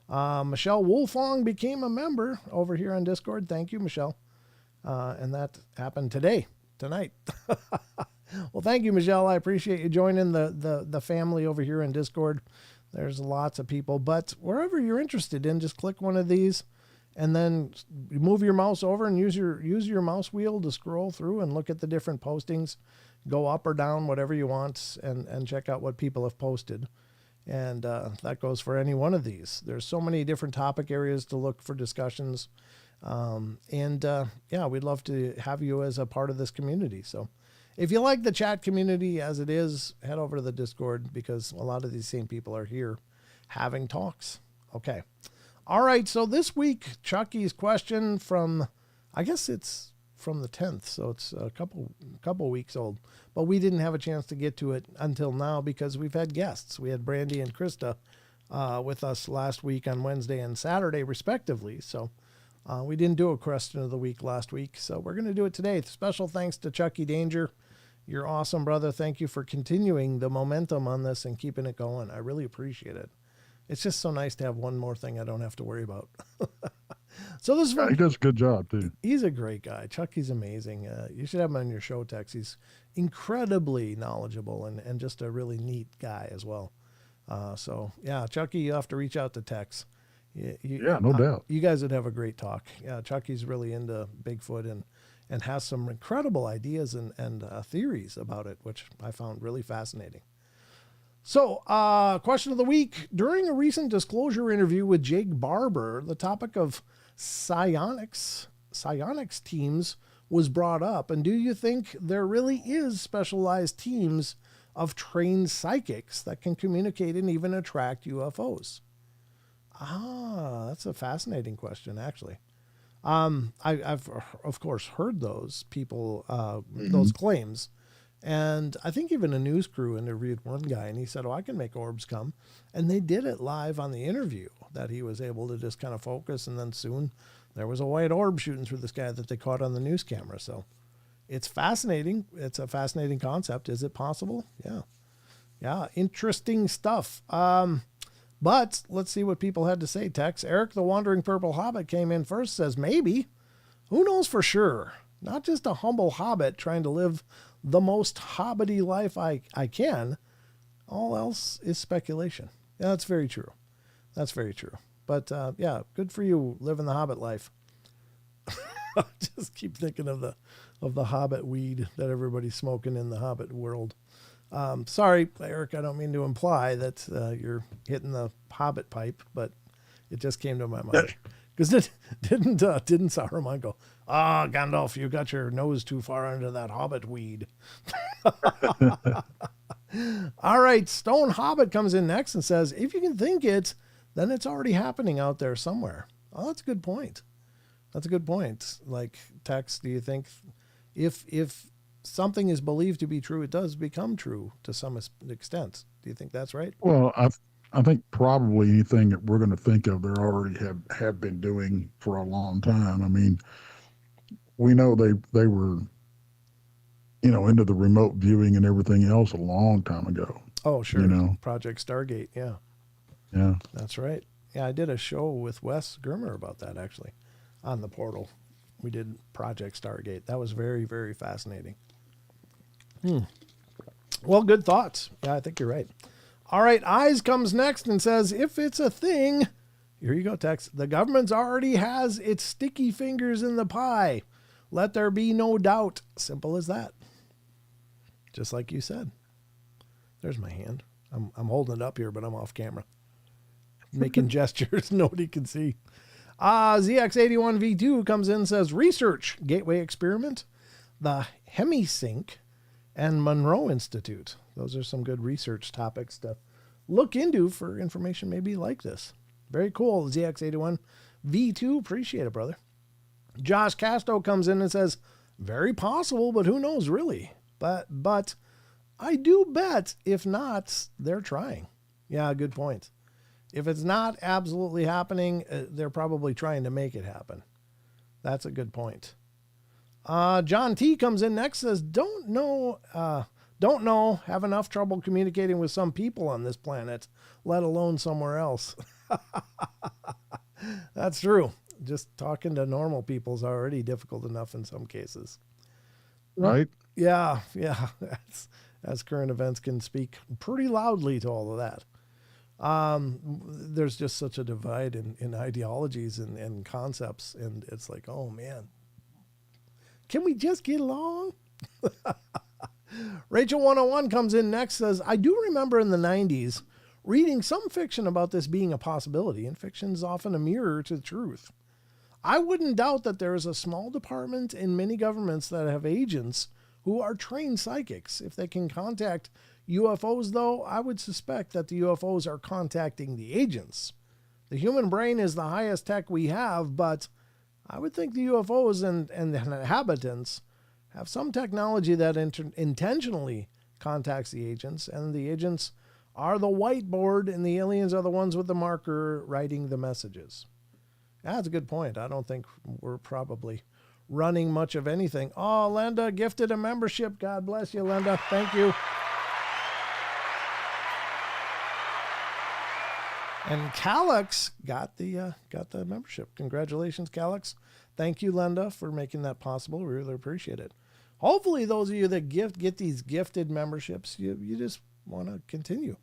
[SPEAKER 1] Michelle Wolfong became a member over here on Discord. Thank you, Michelle. And that happened tonight. Well, thank you, Michelle. I appreciate you joining the family over here in Discord. There's lots of people, but wherever you're interested in, just click one of these and then move your mouse over and use your mouse wheel to scroll through and look at the different postings. Go up or down, whatever you want, and check out what people have posted. And that goes for any one of these. There's so many different topic areas to look for discussions. Yeah, we'd love to have you as a part of this community. So if you like the chat community as it is, head over to the Discord, because a lot of these same people are here having talks. Okay. All right. So this week, Chucky's question from, I guess it's from the 10th. So it's a couple weeks old, but we didn't have a chance to get to it until now because we've had guests. We had Brandy and Krista with us last week on Wednesday and Saturday, respectively. So we didn't do a question of the week last week, so we're going to do it today. Special thanks to Chucky Danger. You're awesome, brother. Thank you for continuing the momentum on this and keeping it going. I really appreciate it. It's just so nice to have one more thing I don't have to worry about. So this is
[SPEAKER 2] he does a good job, too.
[SPEAKER 1] He's a great guy. Chucky's amazing. You should have him on your show, Tex. He's incredibly knowledgeable and just a really neat guy as well. So, yeah, Chucky, you have to reach out to Tex.
[SPEAKER 2] Yeah, no doubt.
[SPEAKER 1] You guys would have a great talk. Yeah, Chucky's really into Bigfoot and has some incredible ideas and theories about it, which I found really fascinating. So, question of the week. During a recent disclosure interview with Jake Barber, the topic of psionics teams was brought up. And do you think there really is specialized teams of trained psychics that can communicate and even attract UFOs? That's a fascinating question, actually. I've of course heard those people, those claims. And I think even a news crew interviewed one guy and he said, I can make orbs come. And they did it live on the interview, that he was able to just kind of focus. And then soon there was a white orb shooting through the sky that they caught on the news camera. So it's fascinating. It's a fascinating concept. Is it possible? Yeah. Yeah. Interesting stuff. But let's see what people had to say. Tex, Eric, the Wandering Purple Hobbit, came in first, says maybe. Who knows for sure? Not just a humble hobbit trying to live the most hobbity life I can. All else is speculation. Yeah, that's very true. That's very true. But yeah, good for you living the hobbit life. Just keep thinking of the hobbit weed that everybody's smoking in the hobbit world. Sorry, Eric, I don't mean to imply that you're hitting the hobbit pipe, but it just came to my mind. Because didn't Saruman go, Gandalf, you got your nose too far into that hobbit weed. All right, Stone Hobbit comes in next and says, if you can think it, then it's already happening out there somewhere. Oh, that's a good point. That's a good point. Like, Tex, do you think if something is believed to be true, it does become true to some extent? Do you think that's right?
[SPEAKER 2] Well, I think probably anything that we're going to think of, they already have been doing for a long time. I mean, we know they were, into the remote viewing and everything else a long time ago.
[SPEAKER 1] Oh, sure. Project Stargate. Yeah.
[SPEAKER 2] Yeah.
[SPEAKER 1] That's right. Yeah, I did a show with Wes Germer about that, actually, on the portal. We did Project Stargate. That was very, very fascinating. Well, good thoughts. Yeah, I think you're right. All right, Eyes comes next and says, if it's a thing, here you go, Tex, the government already has its sticky fingers in the pie. Let there be no doubt. Simple as that. Just like you said. There's my hand. I'm holding it up here, but I'm off camera. Making gestures nobody can see. ZX81V2 comes in and says, research, Gateway Experiment, the Hemisync, and Monroe Institute. Those are some good research topics to look into for information maybe like this. Very cool, ZX81 V2. Appreciate it, brother. Josh Casto comes in and says, very possible, but who knows really? But I do bet if not, they're trying. Yeah, good point. If it's not absolutely happening, they're probably trying to make it happen. That's a good point. John T comes in next, says, don't know, have enough trouble communicating with some people on this planet, let alone somewhere else. That's true. Just talking to normal people is already difficult enough in some cases.
[SPEAKER 2] Right?
[SPEAKER 1] Yeah. As current events can speak pretty loudly to all of that. There's just such a divide in ideologies and concepts, and it's like, oh man, can we just get along? Rachel 101 comes in next, says, I do remember in the 90s reading some fiction about this being a possibility, and fiction is often a mirror to the truth. I wouldn't doubt that there is a small department in many governments that have agents who are trained psychics. If they can contact UFOs, though, I would suspect that the UFOs are contacting the agents. The human brain is the highest tech we have, but I would think the UFOs and the inhabitants have some technology that intentionally contacts the agents, and the agents are the whiteboard and the aliens are the ones with the marker writing the messages. That's a good point. I don't think we're probably running much of anything. Oh, Linda gifted a membership. God bless you, Linda. Thank you. And Calix got the membership. Congratulations, Calix. Thank you, Linda, for making that possible. We really appreciate it. Hopefully, those of you that get these gifted memberships, you just want to continue.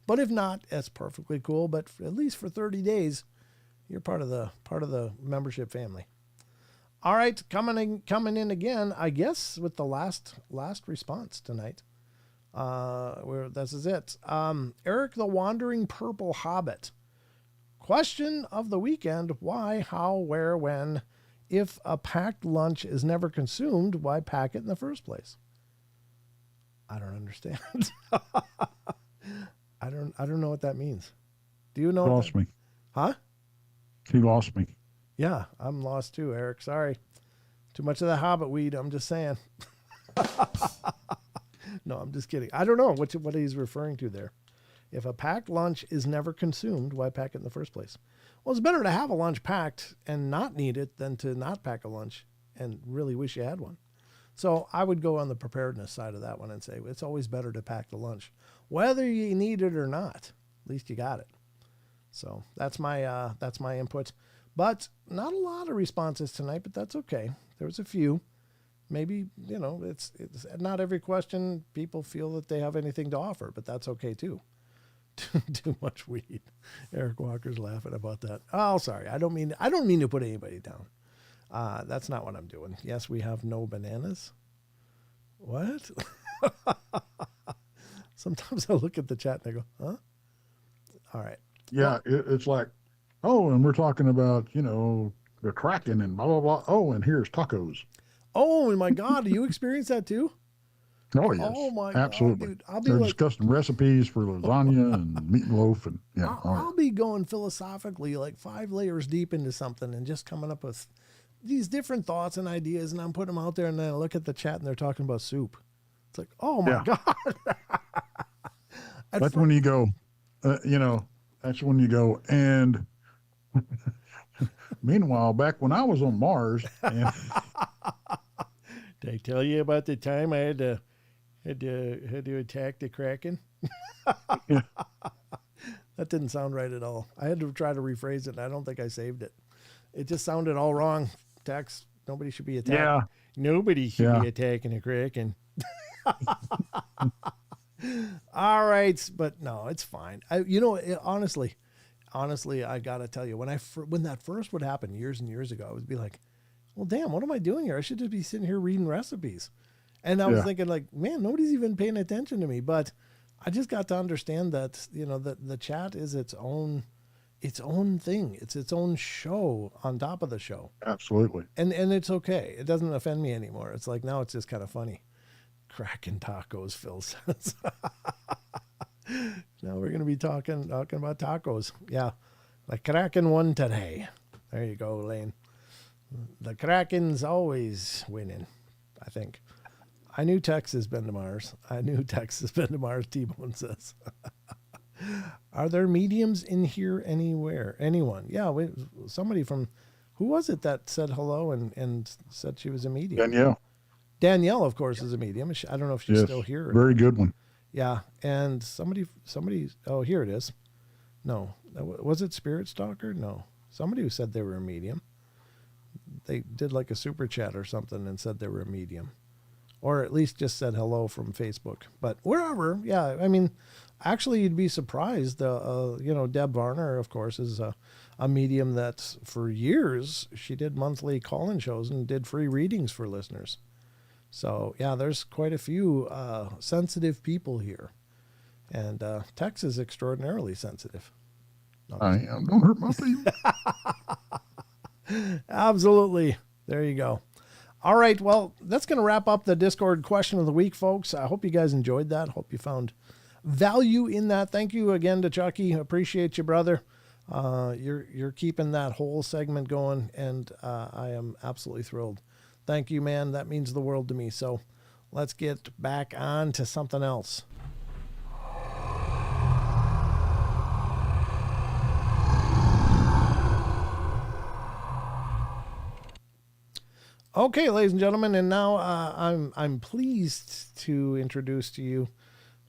[SPEAKER 1] But if not, that's perfectly cool. But at least for 30 days, you're part of the membership family. All right, coming in again, I guess with the last response tonight. This is it. Eric the Wandering Purple Hobbit. Question of the weekend: why, how, where, when? If a packed lunch is never consumed, why pack it in the first place? I don't understand. I don't know what that means. Do you know?
[SPEAKER 2] Lost me.
[SPEAKER 1] Huh?
[SPEAKER 2] He lost me.
[SPEAKER 1] Yeah, I'm lost too, Eric. Sorry. Too much of the Hobbit weed. I'm just saying. No, I'm just kidding. I don't know what he's referring to there. If a packed lunch is never consumed, why pack it in the first place? Well, it's better to have a lunch packed and not need it than to not pack a lunch and really wish you had one. So I would go on the preparedness side of that one and say it's always better to pack the lunch, whether you need it or not. At least you got it. So that's my input. But not a lot of responses tonight, but that's okay. There was a few. Maybe, it's not every question people feel that they have anything to offer, but that's okay too. Too much weed. Eric Walker's laughing about that. Oh, sorry. I don't mean to put anybody down. That's not what I'm doing. Yes, we have no bananas. What? Sometimes I look at the chat and I go, huh? All right.
[SPEAKER 2] Yeah, it's like, oh, and we're talking about, the Kraken and blah, blah, blah. Oh, and here's tacos.
[SPEAKER 1] Oh, my God. Do you experience that too?
[SPEAKER 2] Oh, yes.
[SPEAKER 1] Oh, my
[SPEAKER 2] absolutely.
[SPEAKER 1] God, dude.
[SPEAKER 2] They're discussing recipes for lasagna and meatloaf. And yeah.
[SPEAKER 1] I'll be going philosophically like 5 layers deep into something and just coming up with these different thoughts and ideas, and I'm putting them out there, and then I look at the chat and they're talking about soup. It's like, oh, my God.
[SPEAKER 2] That's when you go, that's when you go, and meanwhile, back when I was on Mars. And
[SPEAKER 1] did I tell you about the time I had to attack the Kraken?
[SPEAKER 2] Yeah.
[SPEAKER 1] That didn't sound right at all. I had to try to rephrase it, and I don't think I saved it. It just sounded all wrong. Tex, nobody should be attacking.
[SPEAKER 2] Yeah.
[SPEAKER 1] Nobody should be attacking a Kraken. All right, but no, it's fine. Honestly, I gotta tell you, when that first would happen years and years ago, I would be like, well, damn, what am I doing here? I should just be sitting here reading recipes. And I was thinking, like, man, nobody's even paying attention to me. But I just got to understand that, that the chat is its own thing. It's its own show on top of the show.
[SPEAKER 2] Absolutely.
[SPEAKER 1] And it's okay. It doesn't offend me anymore. It's like, now it's just kind of funny. Kraken tacos, Phil says. Now we're going to be talking about tacos. Yeah. The Kraken won today. There you go, Lane. The Kraken's always winning, I think. I knew Tex has been to Mars. T-Bone says. Are there mediums in here anywhere? Anyone? Yeah, somebody from, who was it that said hello and said she was a medium? Danielle, of course, is a medium. I don't know if she's still here.
[SPEAKER 2] Very good one.
[SPEAKER 1] Yeah, and somebody, oh, here it is. No, was it Spirit Stalker? No, somebody who said they were a medium. They did like a super chat or something and said they were a medium. or at least just said hello from Facebook. But wherever, yeah, I mean, actually, you'd be surprised. Deb Varner, of course, is a medium that for years she did monthly call-in shows and did free readings for listeners. So yeah, there's quite a few sensitive people here, and Tex is extraordinarily sensitive.
[SPEAKER 2] I am. Don't hurt my feelings.
[SPEAKER 1] Absolutely. There you go. All right. Well, that's going to wrap up the Discord question of the week, folks. I hope you guys enjoyed that. Hope you found value in that. Thank you again to Chucky. Appreciate you, brother. You're keeping that whole segment going, and I am absolutely thrilled. Thank you, man. That means the world to me. So let's get back on to something else. Okay, ladies and gentlemen, and now I'm pleased to introduce to you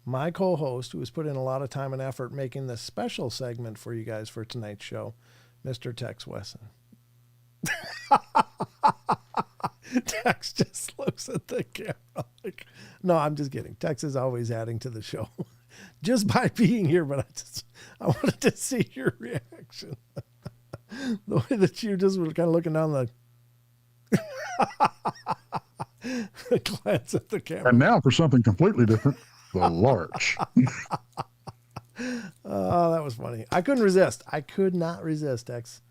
[SPEAKER 1] my co-host, who has put in a lot of time and effort making this special segment for you guys for tonight's show, Mr. Tex Wesson. Tex just looks at the camera like, no, I'm just kidding. Tex is always adding to the show just by being here, but I wanted to see your reaction. The way that you just were kind of looking down the glance at the camera.
[SPEAKER 2] And now for something completely different, the larch.
[SPEAKER 1] Oh, that was funny. I couldn't resist. I could not resist, X.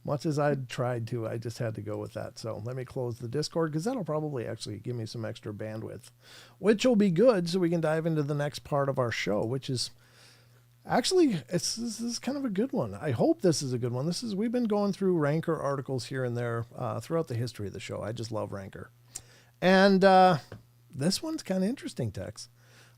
[SPEAKER 1] Much as I tried to, I just had to go with that. So let me close the Discord, because that'll probably actually give me some extra bandwidth, which will be good, so we can dive into the next part of our show, which is actually, this is kind of a good one. I hope this is a good one. We've been going through Ranker articles here and there throughout the history of the show. I just love Ranker. And this one's kind of interesting, Tex.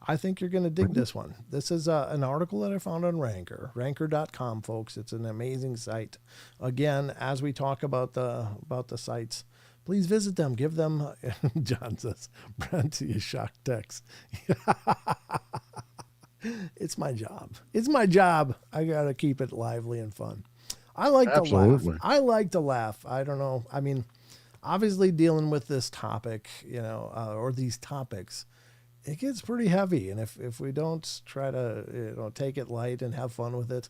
[SPEAKER 1] I think you're going to dig this one. This is an article that I found on Ranker, ranker.com, folks. It's an amazing site. Again, as we talk about the sites, please visit them. Give them, John says, Brent, you shocked Tex. It's my job. It's my job. I got to keep it lively and fun. I like to laugh. I like to laugh. I don't know. I mean, obviously dealing with this topic, or these topics, it gets pretty heavy. And if we don't try to, take it light and have fun with it,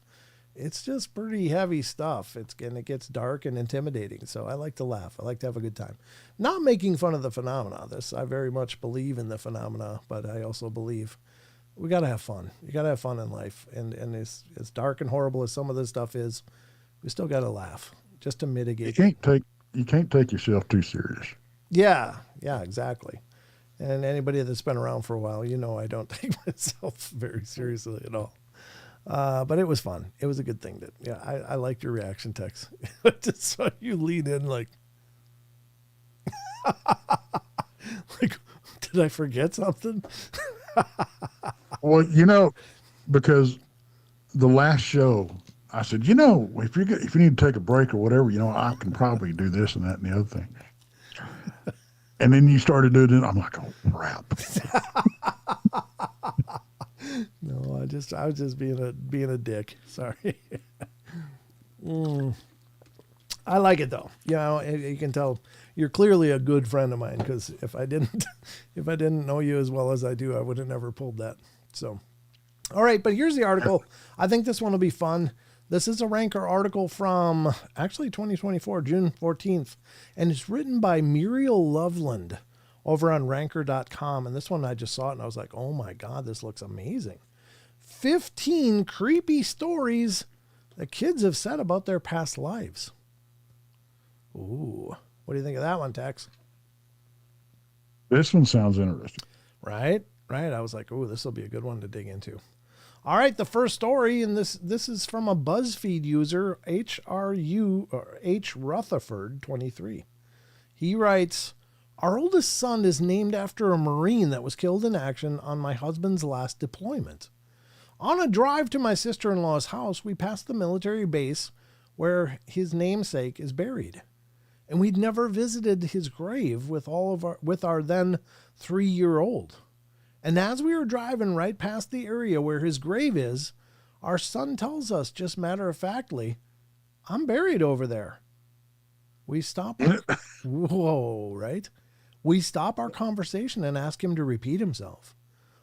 [SPEAKER 1] it's just pretty heavy stuff. It gets dark and intimidating. So I like to laugh. I like to have a good time. Not making fun of the phenomena. I very much believe in the phenomena, but I also believe we got to have fun. You got to have fun in life. And as dark and horrible as some of this stuff is, we still got to laugh just to mitigate.
[SPEAKER 2] You can't take yourself too serious.
[SPEAKER 1] Yeah, exactly. And anybody that's been around for a while, I don't take myself very seriously at all. But it was fun. It was a good thing. I liked your reaction, Tex. I just saw you lean in like, like, did I forget something?
[SPEAKER 2] Well, because the last show, I said, if you need to take a break or whatever, I can probably do this and that and the other thing. And then you started doing it. I'm like, oh crap.
[SPEAKER 1] No, I was just being a dick. Sorry. I like it though. You can tell you're clearly a good friend of mine, because if I didn't know you as well as I do, I would have never pulled that. So, all right, but here's the article. I think this one will be fun. This is a Ranker article from actually 2024, June 14th, and it's written by Muriel Loveland over on ranker.com. And this one, I just saw it and I was like, oh my God, this looks amazing. 15 creepy stories that kids have said about their past lives. Ooh, what do you think of that one, Tex?
[SPEAKER 2] This one sounds interesting.
[SPEAKER 1] Right. I was like, ooh, this will be a good one to dig into. All right, the first story, and this is from a BuzzFeed user, H Rutherford 23. He writes, our oldest son is named after a Marine that was killed in action on my husband's last deployment. On a drive to my sister-in-law's house, we passed the military base where his namesake is buried. And we'd never visited his grave with our then 3-year-old. And as we were driving right past the area where his grave is, our son tells us, just matter-of-factly, I'm buried over there. We stop. Whoa, right? We stop our conversation and ask him to repeat himself.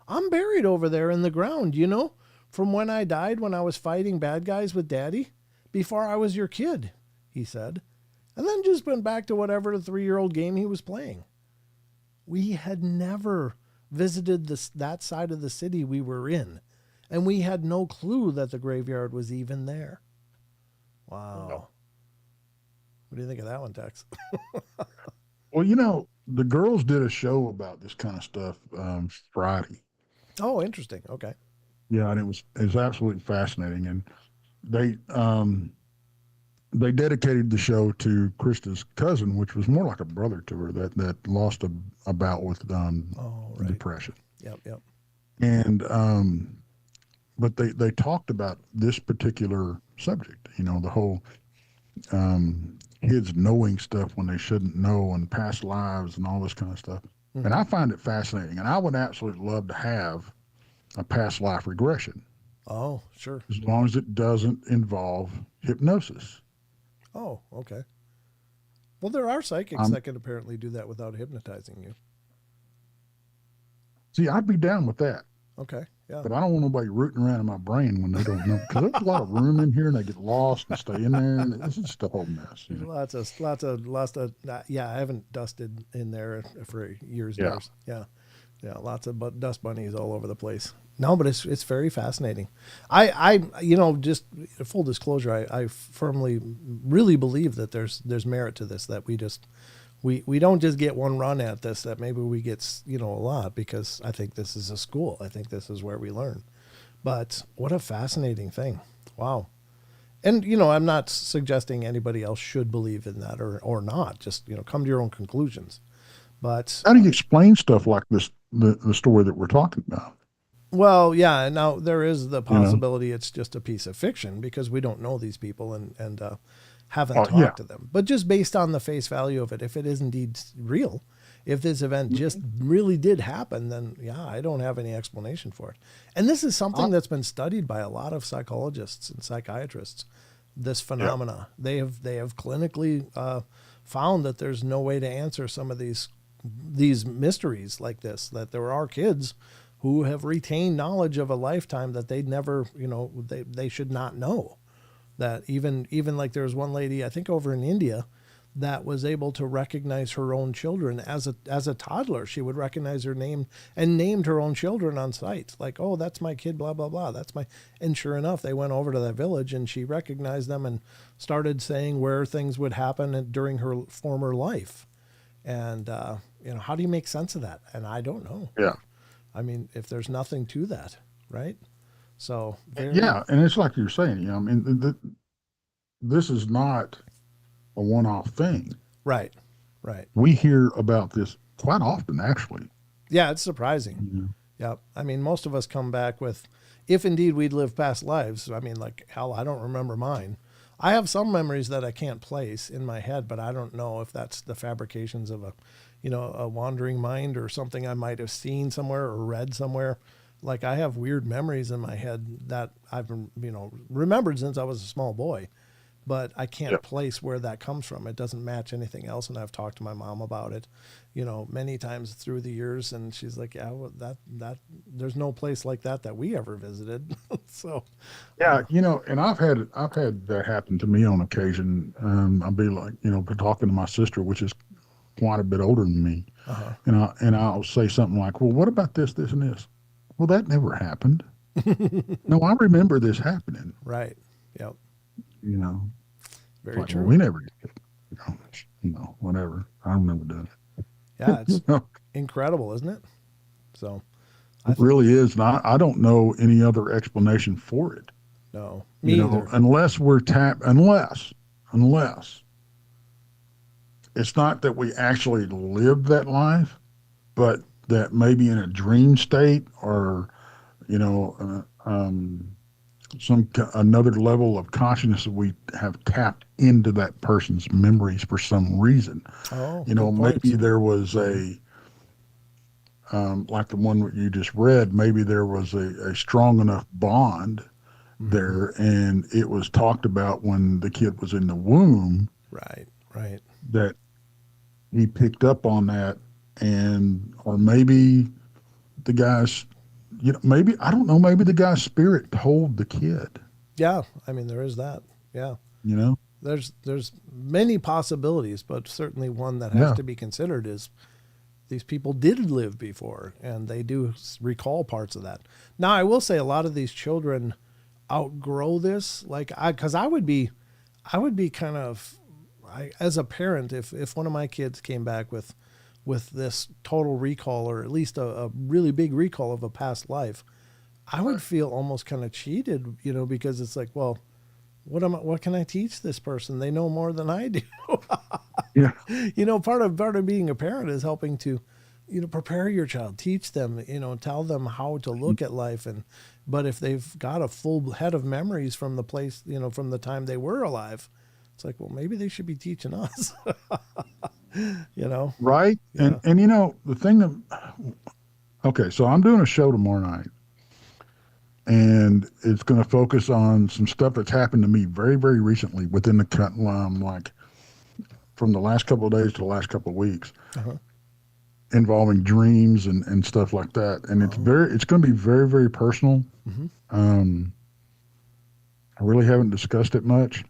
[SPEAKER 1] I'm buried over there in the ground, from when I died when I was fighting bad guys with Daddy, before I was your kid, he said, and then just went back to whatever the 3-year-old game he was playing. We had never visited that side of the city we were in, and we had no clue that the graveyard was even there. Wow.
[SPEAKER 2] No.
[SPEAKER 1] What do you think of that one, Tex?
[SPEAKER 2] Well, the girls did a show about this kind of stuff Friday.
[SPEAKER 1] Oh, interesting. Okay.
[SPEAKER 2] Yeah, and it was absolutely fascinating, and they dedicated the show to Krista's cousin, which was more like a brother to her that lost a bout with
[SPEAKER 1] right.
[SPEAKER 2] depression.
[SPEAKER 1] Yep.
[SPEAKER 2] And but they talked about this particular subject, the whole kids knowing stuff when they shouldn't know, and past lives and all this kind of stuff. Mm-hmm. And I find it fascinating, and I would absolutely love to have a past life regression.
[SPEAKER 1] Oh, sure.
[SPEAKER 2] As long as it doesn't involve hypnosis.
[SPEAKER 1] Oh, okay. Well, there are psychics that can apparently do that without hypnotizing you.
[SPEAKER 2] See, I'd be down with that.
[SPEAKER 1] Okay, yeah.
[SPEAKER 2] But I don't want nobody rooting around in my brain when they don't know, because there's a lot of room in here, and they get lost and stay in there, and it's just a whole mess.
[SPEAKER 1] Lots of. Yeah, I haven't dusted in there for years.
[SPEAKER 2] Yeah.
[SPEAKER 1] Yeah, lots of dust bunnies all over the place. No, but it's very fascinating. I just full disclosure, I firmly really believe that there's merit to this, that we don't just get one run at this, that maybe we get, a lot, because I think this is a school. I think this is where we learn. But what a fascinating thing. Wow. And, I'm not suggesting anybody else should believe in that or not. Just, come to your own conclusions. But
[SPEAKER 2] how do you explain stuff like this, the story that we're talking about?
[SPEAKER 1] Well, yeah. Now there is the possibility it's just a piece of fiction, because we don't know these people and haven't talked to them. But just based on the face value of it, if it is indeed real, if this event just really did happen, then I don't have any explanation for it. And this is something that's been studied by a lot of psychologists and psychiatrists. This phenomena, they have clinically found that there's no way to answer some of these mysteries like this. That there are kids who have retained knowledge of a lifetime that they'd never, they should not know. That even like there was one lady, I think over in India, that was able to recognize her own children as a toddler. She would recognize her name and named her own children on sight. Like, oh, that's my kid, blah, blah, blah. And sure enough, they went over to that village and she recognized them and started saying where things would happen during her former life. And, how do you make sense of that? And I don't know.
[SPEAKER 2] Yeah.
[SPEAKER 1] I mean, if there's nothing to that, right? So
[SPEAKER 2] and it's like you're saying, this is not a one-off thing.
[SPEAKER 1] Right.
[SPEAKER 2] We hear about this quite often, actually.
[SPEAKER 1] Yeah, it's surprising. Mm-hmm. Yeah, I mean, most of us come back with, if indeed we'd lived past lives. I mean, like, hell, I don't remember mine. I have some memories that I can't place in my head, but I don't know if that's the fabrications of a wandering mind or something I might have seen somewhere or read somewhere. Like, I have weird memories in my head that I've, remembered since I was a small boy, but I can't place where that comes from. It doesn't match anything else. And I've talked to my mom about it, many times through the years. And she's like, yeah, well, that there's no place like that we ever visited. So,
[SPEAKER 2] and I've had that happen to me on occasion. I'll be like, talking to my sister, which is quite a bit older than me. Uh-huh. And I'll say something like, well, what about this, this, and this? Well, that never happened. No, I remember this happening.
[SPEAKER 1] Right. Yep.
[SPEAKER 2] Very
[SPEAKER 1] true.
[SPEAKER 2] Well, we never did. Whatever. I remember doing it.
[SPEAKER 1] Yeah, it's incredible, isn't it? So,
[SPEAKER 2] it really is. And I don't know any other explanation for it.
[SPEAKER 1] No, me either.
[SPEAKER 2] Unless it's not that we actually lived that life, but that maybe in a dream state or, another level of consciousness, we have tapped into that person's memories for some reason.
[SPEAKER 1] Oh,
[SPEAKER 2] maybe there was a, like the one you just read, maybe there was a strong enough bond there, and it was talked about when the kid was in the womb.
[SPEAKER 1] Right.
[SPEAKER 2] That he picked up on that or maybe the guy's, maybe, I don't know, maybe the guy's spirit told the kid.
[SPEAKER 1] Yeah, I mean, there is that. Yeah.
[SPEAKER 2] You know?
[SPEAKER 1] There's many possibilities, but certainly one that has
[SPEAKER 2] Yeah.
[SPEAKER 1] to be considered is these people did live before, and they do recall parts of that. Now, I will say a lot of these children outgrow this. Because I would be kind of, as a parent, if one of my kids came back with this total recall, or at least a really big recall of a past life, I would feel almost kind of cheated, because it's like, well, what can I teach this person? They know more than I do.
[SPEAKER 2] Yeah.
[SPEAKER 1] Part of being a parent is helping to, prepare your child, teach them, tell them how to look at life. But if they've got a full head of memories from the place, from the time they were alive, it's like, well, maybe they should be teaching us.
[SPEAKER 2] Right.
[SPEAKER 1] Yeah.
[SPEAKER 2] And the thing okay, so I'm doing a show tomorrow night, and it's going to focus on some stuff that's happened to me very, very recently within the like from the last couple of days to the last couple of weeks, involving dreams and stuff like that. And it's going to be very, very personal. I really haven't discussed it much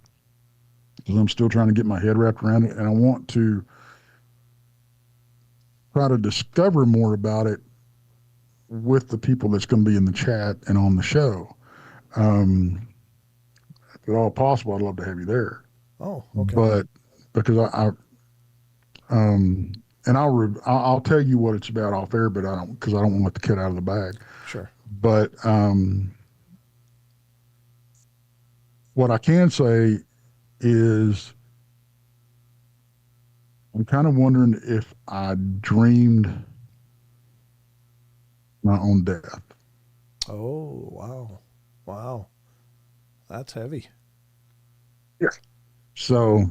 [SPEAKER 2] because I'm still trying to get my head wrapped around it, and I want to try to discover more about it with the people that's going to be in the chat and on the show. If at all possible, I'd love to have you there.
[SPEAKER 1] Oh, okay.
[SPEAKER 2] But because and I'll tell you what it's about off air, but because I don't want to let the cat out of the bag.
[SPEAKER 1] Sure.
[SPEAKER 2] But what I can say is I'm kind of wondering if I dreamed my own death.
[SPEAKER 1] Oh, wow. Wow. That's heavy.
[SPEAKER 2] Yeah. So,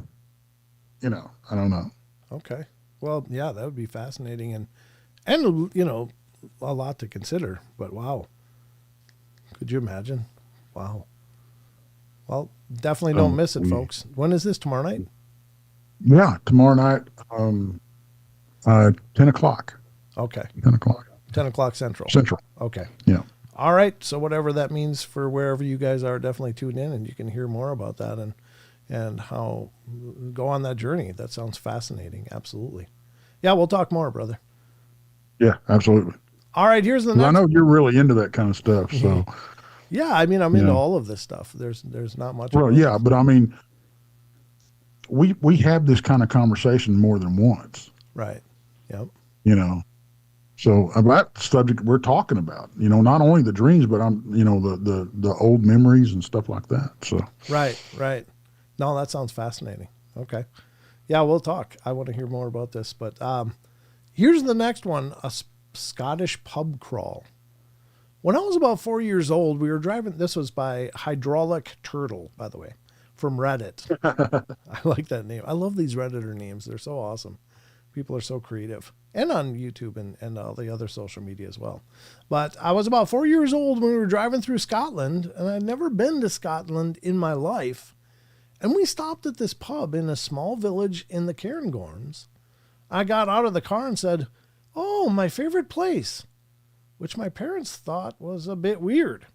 [SPEAKER 2] I don't know.
[SPEAKER 1] Okay. Well, yeah, that would be fascinating and a lot to consider, but wow. Could you imagine? Wow. Well, definitely don't miss it, folks. When is this? Tomorrow night?
[SPEAKER 2] Yeah, tomorrow night, 10 o'clock.
[SPEAKER 1] Okay.
[SPEAKER 2] 10 o'clock.
[SPEAKER 1] 10 o'clock Central.
[SPEAKER 2] Central.
[SPEAKER 1] Okay.
[SPEAKER 2] Yeah.
[SPEAKER 1] All right. So whatever that means for wherever you guys are, definitely tune in and you can hear more about that and how go on that journey. That sounds fascinating. Absolutely. Yeah, we'll talk more, brother.
[SPEAKER 2] Yeah, absolutely.
[SPEAKER 1] All right, here's the next.
[SPEAKER 2] I know you're really into that kind of stuff, so.
[SPEAKER 1] Yeah, I mean, I'm into all of this stuff. There's not much.
[SPEAKER 2] Well, yeah, but I mean, we have this kind of conversation more than once.
[SPEAKER 1] Right. Yep.
[SPEAKER 2] So about the subject we're talking about, not only the dreams, but the old memories and stuff like that. So.
[SPEAKER 1] Right. No, that sounds fascinating. Okay. Yeah, we'll talk. I want to hear more about this, but here's the next one, a Scottish pub crawl. When I was about 4 years old, we were driving, this was by Hydraulic Turtle, by the way, from Reddit. I like that name. I love these Redditor names. They're so awesome. People are so creative. And on YouTube and all the other social media as well. But I was about 4 years old when we were driving through Scotland, and I'd never been to Scotland in my life. And we stopped at this pub in a small village in the Cairngorms. I got out of the car and said, "Oh, my favorite place," which my parents thought was a bit weird.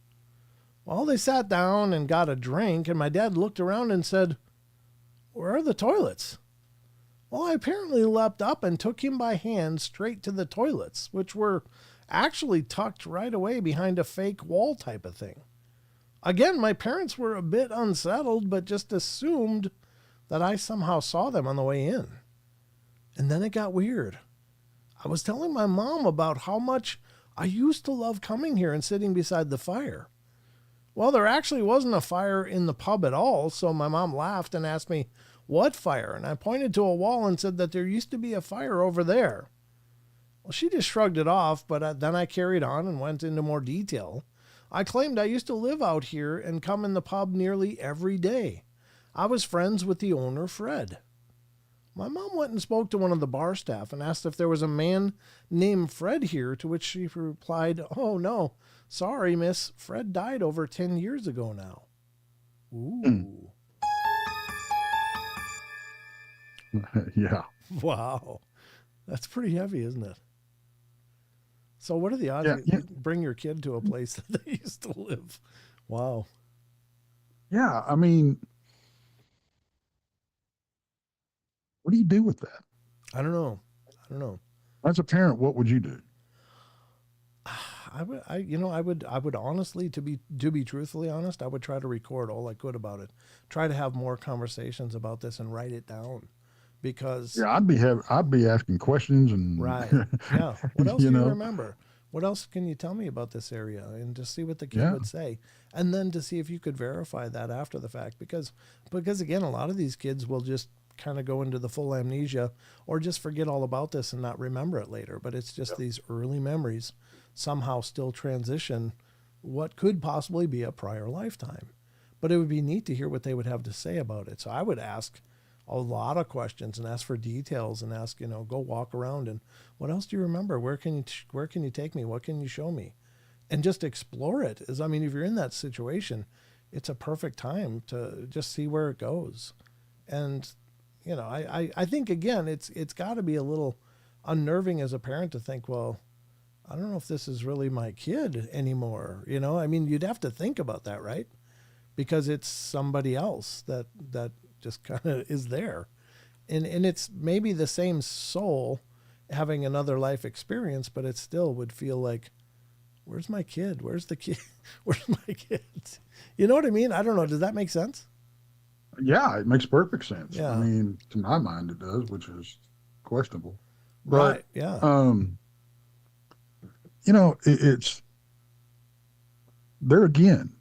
[SPEAKER 1] Well, they sat down and got a drink, and my dad looked around and said, "Where are the toilets?" Well, I apparently leapt up and took him by hand straight to the toilets, which were actually tucked right away behind a fake wall type of thing. Again, my parents were a bit unsettled, but just assumed that I somehow saw them on the way in. And then it got weird. I was telling my mom about how much I used to love coming here and sitting beside the fire. Well, there actually wasn't a fire in the pub at all, so my mom laughed and asked me, "What fire?" And I pointed to a wall and said that there used to be a fire over there. Well, she just shrugged it off, but then I carried on and went into more detail. I claimed I used to live out here and come in the pub nearly every day. I was friends with the owner, Fred. My mom went and spoke to one of the bar staff and asked if there was a man named Fred here, to which she replied, "Oh, no, sorry, miss. Fred died over 10 years ago now." Ooh.
[SPEAKER 2] Yeah.
[SPEAKER 1] Wow. That's pretty heavy, isn't it? So what are the odds
[SPEAKER 2] Yeah,
[SPEAKER 1] you bring your kid to a place that they used to live? Wow.
[SPEAKER 2] yeah. I mean, what do you do with that?
[SPEAKER 1] I don't know. I don't know.
[SPEAKER 2] As a parent, what would you do?
[SPEAKER 1] I would honestly, to be truthfully honest, I would try to record all I could about it. Try to have more conversations about this and write it down, because
[SPEAKER 2] Yeah, I'd be asking questions and
[SPEAKER 1] right, yeah. What else
[SPEAKER 2] you
[SPEAKER 1] do you
[SPEAKER 2] know,
[SPEAKER 1] remember? What else can you tell me about this area, and just see what the kid
[SPEAKER 2] yeah,
[SPEAKER 1] would say, and then to see if you could verify that after the fact, because again, a lot of these kids will just kind of go into the full amnesia or just forget all about this and not remember it later. But it's just these early memories somehow still transition what could possibly be a prior lifetime. But it would be neat to hear what they would have to say about it. So I would ask a lot of questions and ask for details and ask, go walk around and what else do you remember? Where can you take me? What can you show me? And just explore it. I mean, if you're in that situation, it's a perfect time to just see where it goes. And I think again, it's got to be a little unnerving as a parent to think, well, I don't know if this is really my kid anymore. I mean, you'd have to think about that, right? Because it's somebody else that just kind of is there. And it's maybe the same soul having another life experience, but it still would feel like, where's my kid? Where's the kid? Where's my kid? You know what I mean? I don't know. Does that make sense?
[SPEAKER 2] yeah, it makes perfect sense.
[SPEAKER 1] Yeah.
[SPEAKER 2] I mean, to my mind, it does, which is questionable.
[SPEAKER 1] Right.
[SPEAKER 2] But
[SPEAKER 1] Yeah.
[SPEAKER 2] it's there again.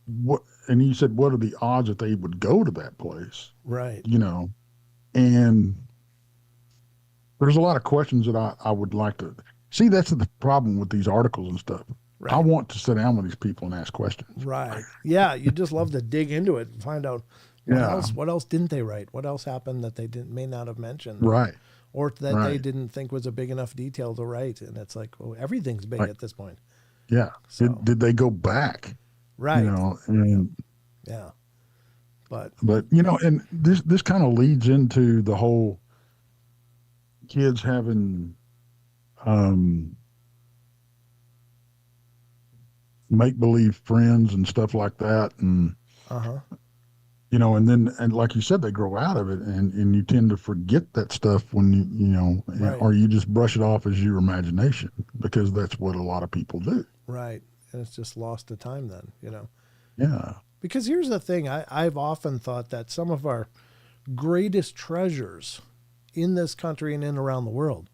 [SPEAKER 2] What and you said, what are the odds that they would go to that place?
[SPEAKER 1] Right.
[SPEAKER 2] And there's a lot of questions that I would like to see. That's the problem with these articles and stuff.
[SPEAKER 1] Right.
[SPEAKER 2] I want to sit down with these people and ask questions.
[SPEAKER 1] Right. Yeah. You just love to dig into it and find out what else didn't they write? What else happened that they may not have mentioned?
[SPEAKER 2] Right.
[SPEAKER 1] Or that
[SPEAKER 2] Right.
[SPEAKER 1] they didn't think was a big enough detail to write. And it's like, well, everything's big
[SPEAKER 2] Right.
[SPEAKER 1] at this point.
[SPEAKER 2] Yeah.
[SPEAKER 1] So,
[SPEAKER 2] Did they go back?
[SPEAKER 1] right.
[SPEAKER 2] And
[SPEAKER 1] Yeah. But
[SPEAKER 2] and this kind of leads into the whole kids having make believe friends and stuff like that, and
[SPEAKER 1] uh-huh.
[SPEAKER 2] and like you said, they grow out of it, and you tend to forget that stuff when
[SPEAKER 1] Right.
[SPEAKER 2] or you just brush it off as your imagination, because that's what a lot of people do.
[SPEAKER 1] Right. And it's just lost to time then,
[SPEAKER 2] Yeah.
[SPEAKER 1] Because here's the thing, I've often thought that some of our greatest treasures in this country and in around the world,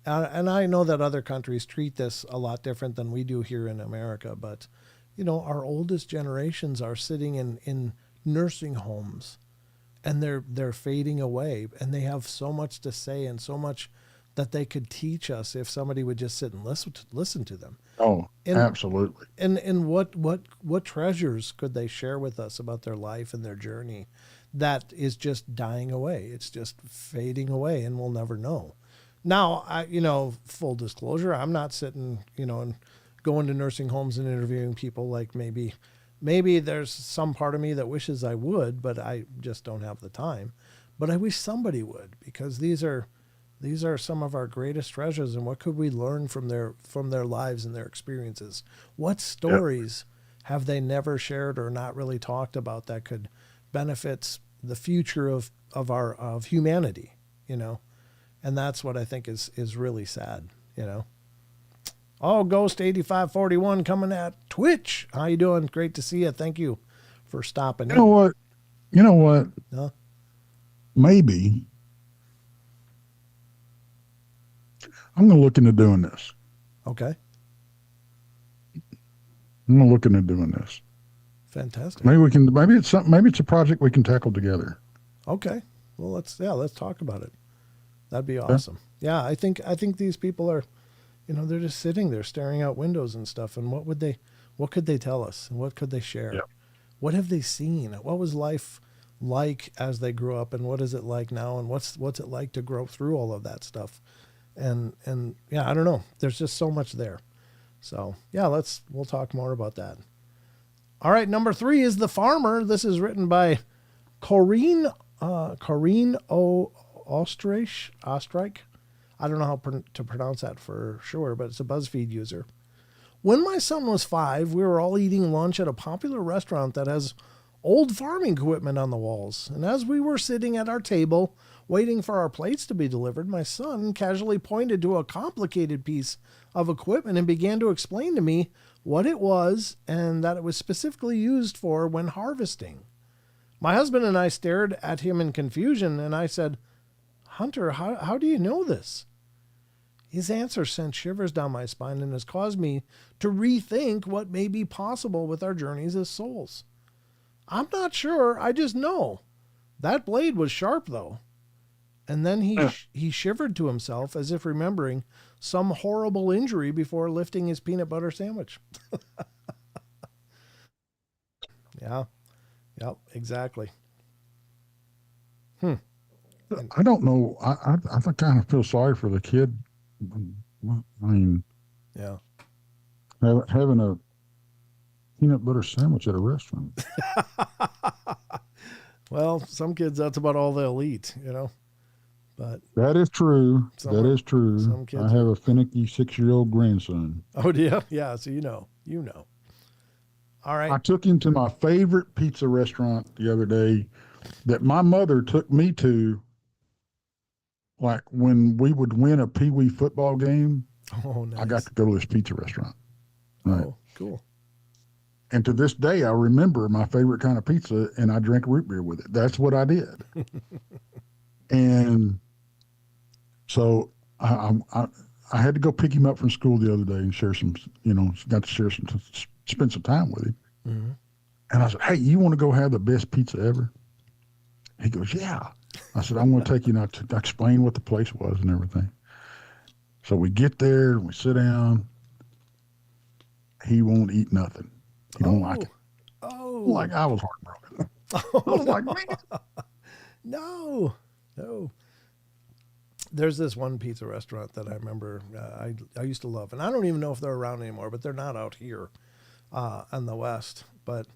[SPEAKER 1] and I know that other countries treat this a lot different than we do here in America, but our oldest generations are sitting in nursing homes, and they're fading away, and they have so much to say and so much that they could teach us if somebody would just sit and listen to them.
[SPEAKER 2] Oh, absolutely.
[SPEAKER 1] And what treasures could they share with us about their life and their journey that is just dying away? It's just fading away, and we'll never know. Now, full disclosure, I'm not sitting, and going to nursing homes and interviewing people. Like maybe there's some part of me that wishes I would, but I just don't have the time. But I wish somebody would, because these are some of our greatest treasures, and what could we learn from their lives and their experiences? What stories have they never shared or not really talked about that could benefit the future of humanity? And that's what I think is really sad. Oh, Ghost 8541 coming at Twitch. How you doing? Great to see you. Thank you for stopping.
[SPEAKER 2] You know what?
[SPEAKER 1] Huh?
[SPEAKER 2] Maybe I'm going to look into doing this.
[SPEAKER 1] Okay.
[SPEAKER 2] I'm going to look into doing this.
[SPEAKER 1] Fantastic.
[SPEAKER 2] Maybe it's a project we can tackle together.
[SPEAKER 1] Okay. Well, let's talk about it. That'd be awesome. Yeah, I think these people are, they're just sitting there staring out windows and stuff. And what could they tell us? And what could they share?
[SPEAKER 2] Yep.
[SPEAKER 1] What have they seen? What was life like as they grew up, and what is it like now? And what's it like to grow through all of that stuff? And yeah, I don't know. There's just so much there. So yeah, we'll talk more about that. All right. Number 3 is The Farmer. This is written by Corrine Ostrich. I don't know how to pronounce that for sure, but it's a BuzzFeed user. When my son was 5, we were all eating lunch at a popular restaurant that has old farming equipment on the walls. And as we were sitting at our table, waiting for our plates to be delivered, my son casually pointed to a complicated piece of equipment and began to explain to me what it was and that it was specifically used for when harvesting. My husband and I stared at him in confusion, and I said, "Hunter, how do you know this?" His answer sent shivers down my spine and has caused me to rethink what may be possible with our journeys as souls. I'm not sure, I just know. That blade was sharp, though. And then he shivered to himself as if remembering some horrible injury before lifting his peanut butter sandwich. Yeah. Yep, exactly.
[SPEAKER 2] I don't know. I kind of feel sorry for the kid. I mean,
[SPEAKER 1] Yeah.
[SPEAKER 2] having a peanut butter sandwich at a restaurant.
[SPEAKER 1] Well, some kids, that's about all they'll eat, But
[SPEAKER 2] That is true.
[SPEAKER 1] Some
[SPEAKER 2] That
[SPEAKER 1] are-
[SPEAKER 2] is true.
[SPEAKER 1] some kids
[SPEAKER 2] I have a finicky 6-year-old grandson.
[SPEAKER 1] oh, yeah, yeah. So you know. All
[SPEAKER 2] I
[SPEAKER 1] right.
[SPEAKER 2] took him to my favorite pizza restaurant the other day that my mother took me to, like when we would win a Pee Wee football game.
[SPEAKER 1] Oh, nice.
[SPEAKER 2] I got to go to this pizza restaurant. Right.
[SPEAKER 1] Oh, cool.
[SPEAKER 2] And to this day, I remember my favorite kind of pizza, and I drank root beer with it. That's what I did. And so I had to go pick him up from school the other day and share some, got to spend some time with him.
[SPEAKER 1] Mm-hmm.
[SPEAKER 2] And I said, "Hey, you want to go have the best pizza ever?" He goes, "Yeah." I said, "I'm going to take you now to explain what the place was and everything." So we get there and we sit down. He won't eat nothing. He don't like it.
[SPEAKER 1] Oh.
[SPEAKER 2] Like, I was heartbroken. I was like, man.
[SPEAKER 1] No. There's this one pizza restaurant that I remember I used to love, and I don't even know if they're around anymore, but they're not out here in the West. But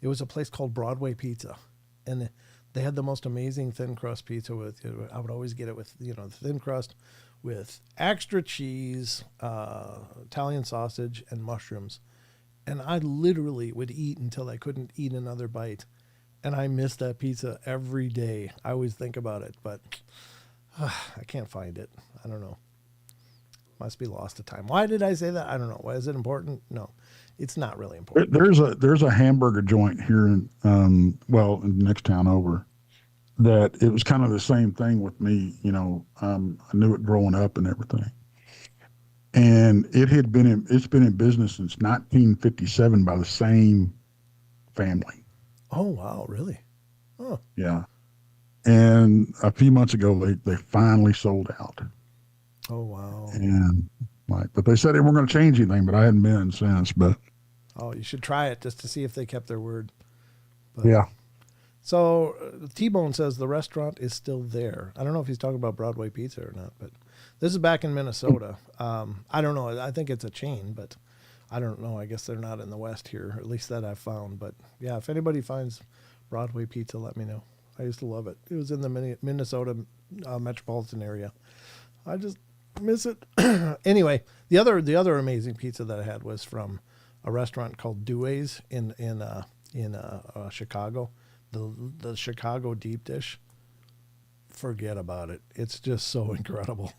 [SPEAKER 1] it was a place called Broadway Pizza, and they had the most amazing thin crust pizza with. I would always get it with the thin crust with extra cheese, Italian sausage, and mushrooms. And I literally would eat until I couldn't eat another bite. And I miss that pizza every day. I always think about it, but I can't find it. I don't know. Must be lost to time. Why did I say that? I don't know. Why is it important? No, it's not really important.
[SPEAKER 2] There's a hamburger joint here in in the next town over that it was kind of the same thing with me. I knew it growing up and everything. And it's been in business since 1957 by the same family.
[SPEAKER 1] Oh, wow. Really? Oh,
[SPEAKER 2] Yeah. And a few months ago, they finally sold out.
[SPEAKER 1] oh, wow.
[SPEAKER 2] And but they said they weren't going to change anything, but I hadn't been since. But
[SPEAKER 1] Oh, you should try it just to see if they kept their word. But,
[SPEAKER 2] yeah,
[SPEAKER 1] So T-Bone says the restaurant is still there. I don't know if he's talking about Broadway Pizza or not, but this is back in Minnesota. I don't know. I think it's a chain, but I don't know. I guess they're not in the West here, or at least that I've found. But yeah, if anybody finds Broadway Pizza, let me know. I used to love it. It was in the Minnesota metropolitan area. I just miss it. Anyway, the other amazing pizza that I had was from a restaurant called Dewey's in Chicago. The Chicago deep dish. Forget about it. It's just so incredible.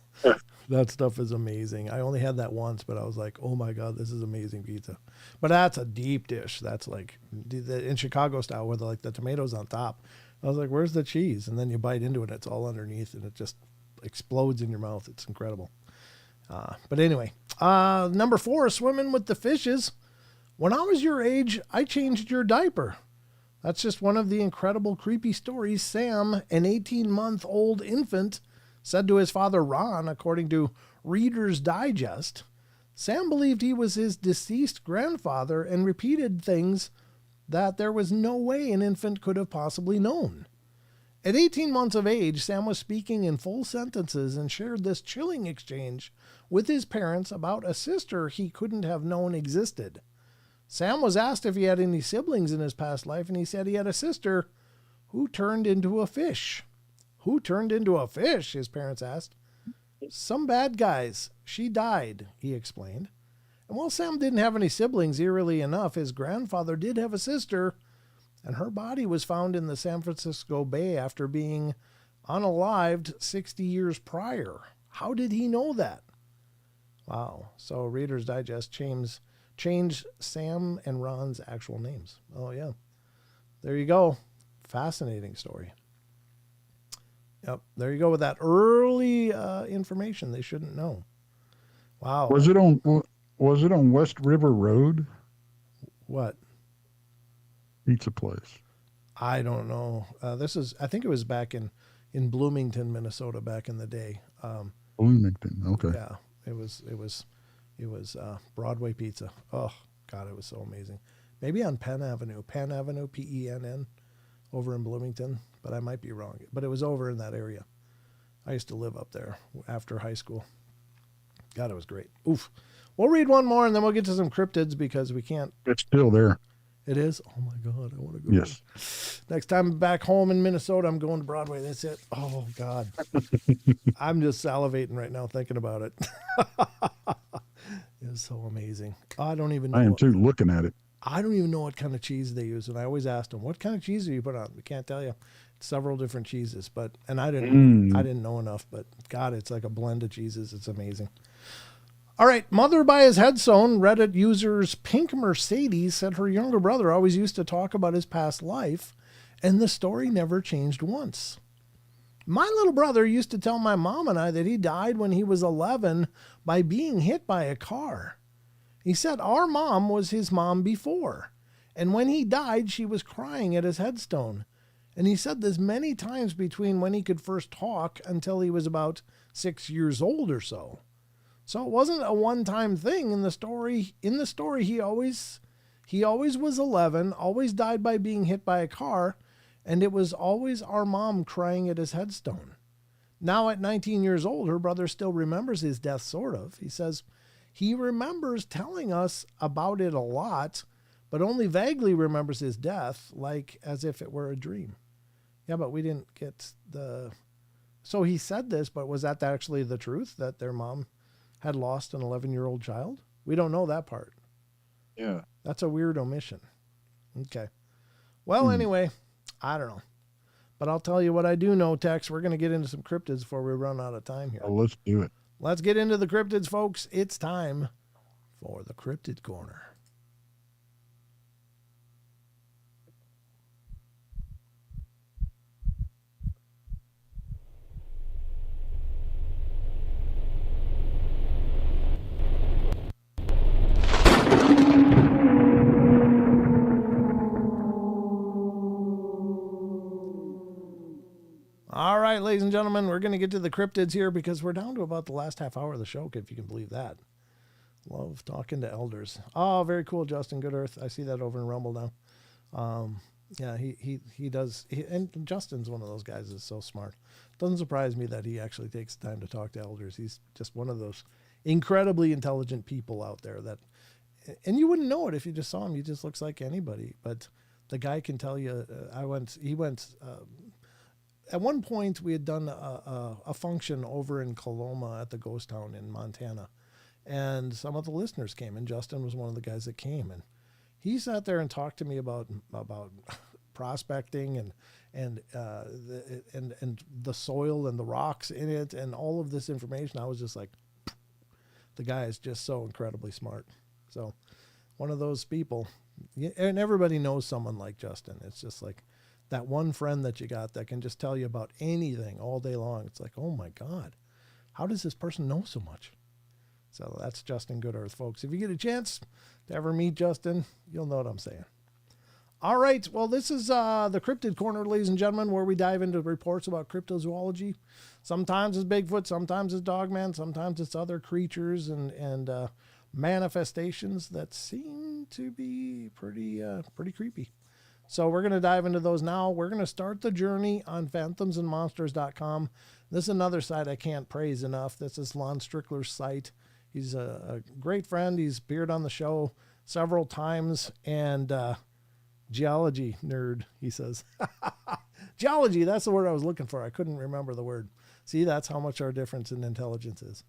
[SPEAKER 1] That stuff is amazing. I only had that once, but I was like, oh my God, this is amazing pizza. But that's a deep dish. That's like in Chicago style where the tomatoes on top. I was like, where's the cheese? And then you bite into it, it's all underneath, and it just explodes in your mouth. It's incredible. But anyway, number 4, swimming with the fishes. When I was your age, I changed your diaper. That's just one of the incredible creepy stories Sam, an 18-month-old infant, said to his father Ron, according to Reader's Digest. Sam believed he was his deceased grandfather and repeated things that there was no way an infant could have possibly known. At 18 months of age, Sam was speaking in full sentences and shared this chilling exchange with his parents about a sister he couldn't have known existed. Sam was asked if he had any siblings in his past life, and he said he had a sister who turned into a fish. Who turned into a fish? His parents asked. Some bad guys. She died, he explained. And while Sam didn't have any siblings, eerily enough, his grandfather did have a sister, and her body was found in the San Francisco Bay after being unalived 60 years prior. How did he know that? Wow. So Reader's Digest changed Sam and Ron's actual names. Oh, yeah. There you go. Fascinating story. Yep. There you go with that early information they shouldn't know. Wow.
[SPEAKER 2] Was it on West River Road?
[SPEAKER 1] What?
[SPEAKER 2] Pizza place.
[SPEAKER 1] I don't know. I think it was back in Bloomington, Minnesota back in the day.
[SPEAKER 2] Bloomington. Okay.
[SPEAKER 1] Yeah. It was Broadway Pizza. Oh God, it was so amazing. Maybe on Penn Avenue, Penn, over in Bloomington, but I might be wrong. But it was over in that area. I used to live up there after high school. God, it was great. Oof. We'll read one more and then we'll get to some cryptids because we can't.
[SPEAKER 2] It's still there.
[SPEAKER 1] It is? Oh my God, I want to go.
[SPEAKER 2] Yes.
[SPEAKER 1] Next time I'm back home in Minnesota, I'm going to Broadway. That's it. Oh God. I'm just salivating right now thinking about it. It's so amazing. I don't even know.
[SPEAKER 2] I am too, looking at it.
[SPEAKER 1] I don't even know what kind of cheese they use. And I always asked them, what kind of cheese do you put on? I can't tell you. It's several different cheeses, and I didn't know enough, but God, it's like a blend of cheeses. It's amazing. All right. Mother by his headstone, Reddit users Pink Mercedes said her younger brother always used to talk about his past life, and the story never changed once. My little brother used to tell my mom and I that he died when he was 11 by being hit by a car. He said our mom was his mom before, and when he died, she was crying at his headstone. And he said this many times between when he could first talk until he was about 6 years old or so. So it wasn't a one-time thing in the story. In the story, he always was 11, always died by being hit by a car, and it was always our mom crying at his headstone. Now at 19 years old, her brother still remembers his death, sort of. He says he remembers telling us about it a lot, but only vaguely remembers his death, like as if it were a dream. Yeah, but we didn't get the... So he said this, but was that actually the truth, that their mom had lost an 11-year-old child? We don't know that part.
[SPEAKER 2] Yeah.
[SPEAKER 1] That's a weird omission. Okay. Well, anyway, I don't know. But I'll tell you what I do know, Tex. We're going to get into some cryptids before we run out of time here.
[SPEAKER 2] Oh, let's do it.
[SPEAKER 1] Let's get into the cryptids, folks. It's time for the Cryptid Corner. All right, ladies and gentlemen, we're going to get to the cryptids here because we're down to about the last half hour of the show, if you can believe that. Love talking to elders. Oh, very cool, Justin Good Earth. I see that over in Rumble now. Yeah, he does. And Justin's one of those guys that's so smart. Doesn't surprise me that he actually takes time to talk to elders. He's just one of those incredibly intelligent people out there that, and you wouldn't know it if you just saw him. He just looks like anybody. But the guy can tell you, at one point, we had done a function over in Coloma at the ghost town in Montana, and some of the listeners came, and Justin was one of the guys that came, and he sat there and talked to me about prospecting and the soil and the rocks in it and all of this information. I was just like, the guy is just so incredibly smart. So one of those people, and everybody knows someone like Justin. It's just like that one friend that you got that can just tell you about anything all day long. It's like, oh my God, how does this person know so much? So that's Justin Good Earth, folks. If you get a chance to ever meet Justin, you'll know what I'm saying. All right. Well, this is the Cryptid Corner, ladies and gentlemen, where we dive into reports about cryptozoology. Sometimes it's Bigfoot, sometimes it's Dogman, sometimes it's other creatures and manifestations that seem to be pretty creepy. So we're going to dive into those now. We're going to start the journey on phantomsandmonsters.com. This is another site I can't praise enough. This is Lon Strickler's site. He's a great friend. He's appeared on the show several times, and geology nerd, he says. Geology, that's the word I was looking for. I couldn't remember the word. See, that's how much our difference in intelligence is.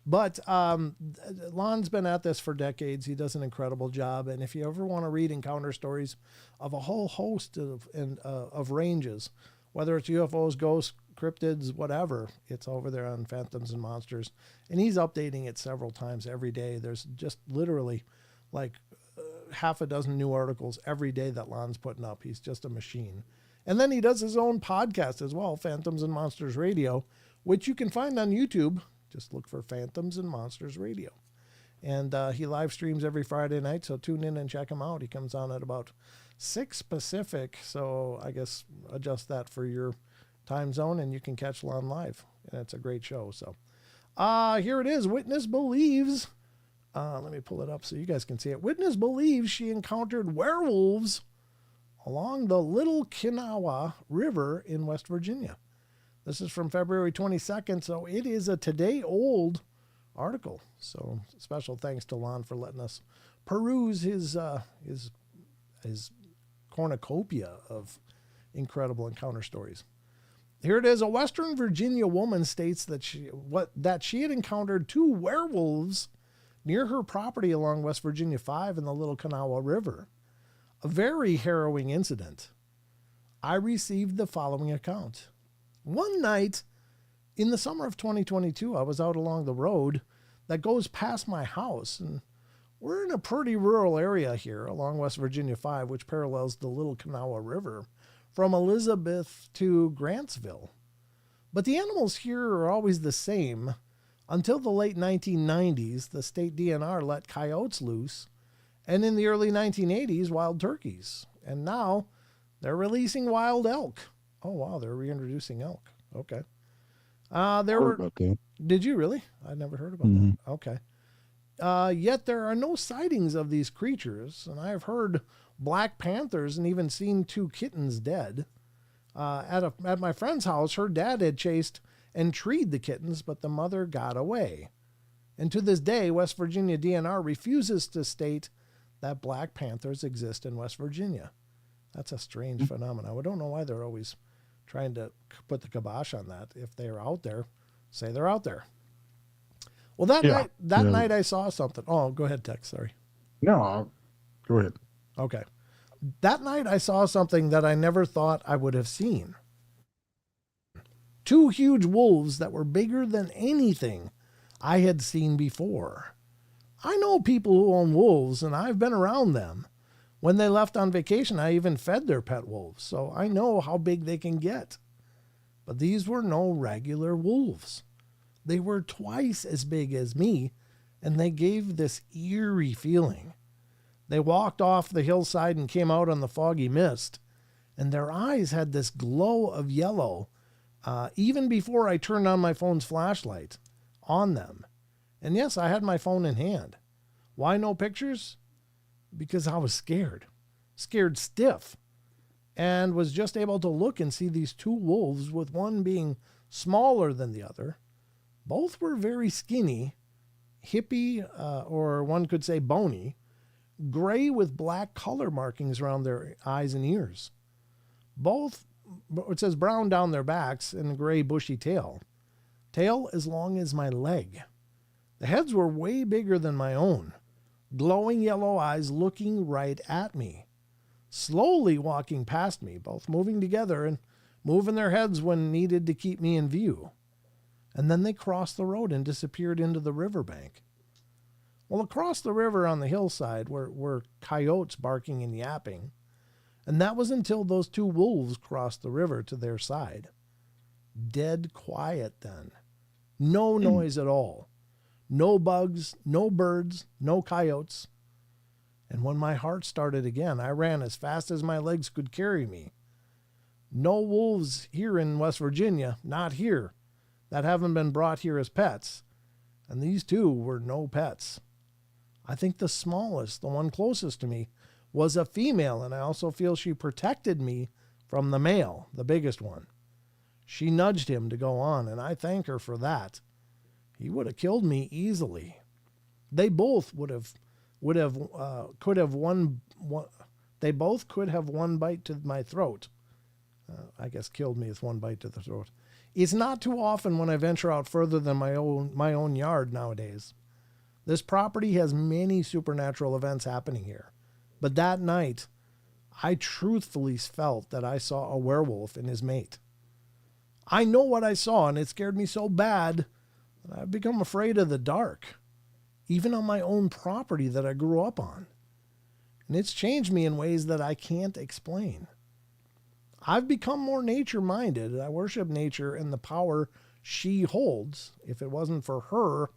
[SPEAKER 1] But Lon's been at this for decades. He does an incredible job. And if you ever want to read encounter stories of a whole host of ranges, whether it's UFOs, ghosts, cryptids, whatever, it's over there on Phantoms and Monsters. And he's updating it several times every day. There's just literally like half a dozen new articles every day that Lon's putting up. He's just a machine. And then he does his own podcast as well, Phantoms and Monsters Radio, which you can find on YouTube. Just look for Phantoms and Monsters Radio. And he live streams every Friday night, so tune in and check him out. He comes on at about 6 Pacific, so I guess adjust that for your time zone, and you can catch Lon live. And it's a great show. So here it is. Witness believes, let me pull it up so you guys can see it. Witness believes she encountered werewolves along the Little Kanawha River in West Virginia. This is from February 22nd, so it is a today-old article. So special thanks to Lon for letting us peruse his cornucopia of incredible encounter stories. Here it is. A Western Virginia woman states that she had encountered 2 werewolves near her property along West Virginia 5 in the Little Kanawha River. A very harrowing incident. I received the following account. One night in the summer of 2022, I was out along the road that goes past my house, and we're in a pretty rural area here along West Virginia 5, which parallels the Little Kanawha River from Elizabeth to Grantsville. But the animals here are always the same. Until the late 1990s, the state DNR let coyotes loose, and in the early 1980s, wild turkeys. And now they're releasing wild elk. Oh, wow, they're reintroducing elk. Okay.
[SPEAKER 2] About that.
[SPEAKER 1] Did you really? I never heard about that. Okay. Yet there are no sightings of these creatures, and I have heard black panthers and even seen 2 kittens dead. At my friend's house, her dad had chased and treed the kittens, but the mother got away. And to this day, West Virginia DNR refuses to state that black panthers exist in West Virginia. That's a strange phenomenon. I don't know why they're always trying to put the kibosh on that. If they're out there, say they're out there. Well, that night I saw something. Oh, go ahead, Tex. Sorry.
[SPEAKER 2] No, go ahead.
[SPEAKER 1] Okay. That night I saw something that I never thought I would have seen. 2 huge wolves that were bigger than anything I had seen before. I know people who own wolves, and I've been around them. When they left on vacation, I even fed their pet wolves, so I know how big they can get. But these were no regular wolves. They were twice as big as me, and they gave this eerie feeling. They walked off the hillside and came out on the foggy mist, and their eyes had this glow of yellow, even before I turned on my phone's flashlight on them. And yes, I had my phone in hand. Why no pictures? Because I was scared stiff, and was just able to look and see these 2 wolves, with one being smaller than the other. Both were very skinny, hippie, or one could say bony, gray with black color markings around their eyes and ears. Both, it says brown down their backs and a gray bushy tail. Tail as long as my leg. The heads were way bigger than my own. Glowing yellow eyes looking right at me. Slowly walking past me, both moving together and moving their heads when needed to keep me in view. And then they crossed the road and disappeared into the riverbank. Well, across the river on the hillside were coyotes barking and yapping. And that was until those 2 wolves crossed the river to their side. Dead quiet then. No noise at all. No bugs, no birds, no coyotes. And when my heart started again, I ran as fast as my legs could carry me. No wolves here in West Virginia, not here, that haven't been brought here as pets. And these 2 were no pets. I think the smallest, the one closest to me, was a female, and I also feel she protected me from the male, the biggest one. She nudged him to go on, and I thank her for that. He would have killed me easily. They both could have one bite to my throat. I guess killed me with one bite to the throat. It's not too often when I venture out further than my own yard nowadays. This property has many supernatural events happening here. But that night, I truthfully felt that I saw a werewolf and his mate. I know what I saw, and it scared me so bad that I've become afraid of the dark, even on my own property that I grew up on. And it's changed me in ways that I can't explain. I've become more nature-minded. I worship nature and the power she holds. If it wasn't for her,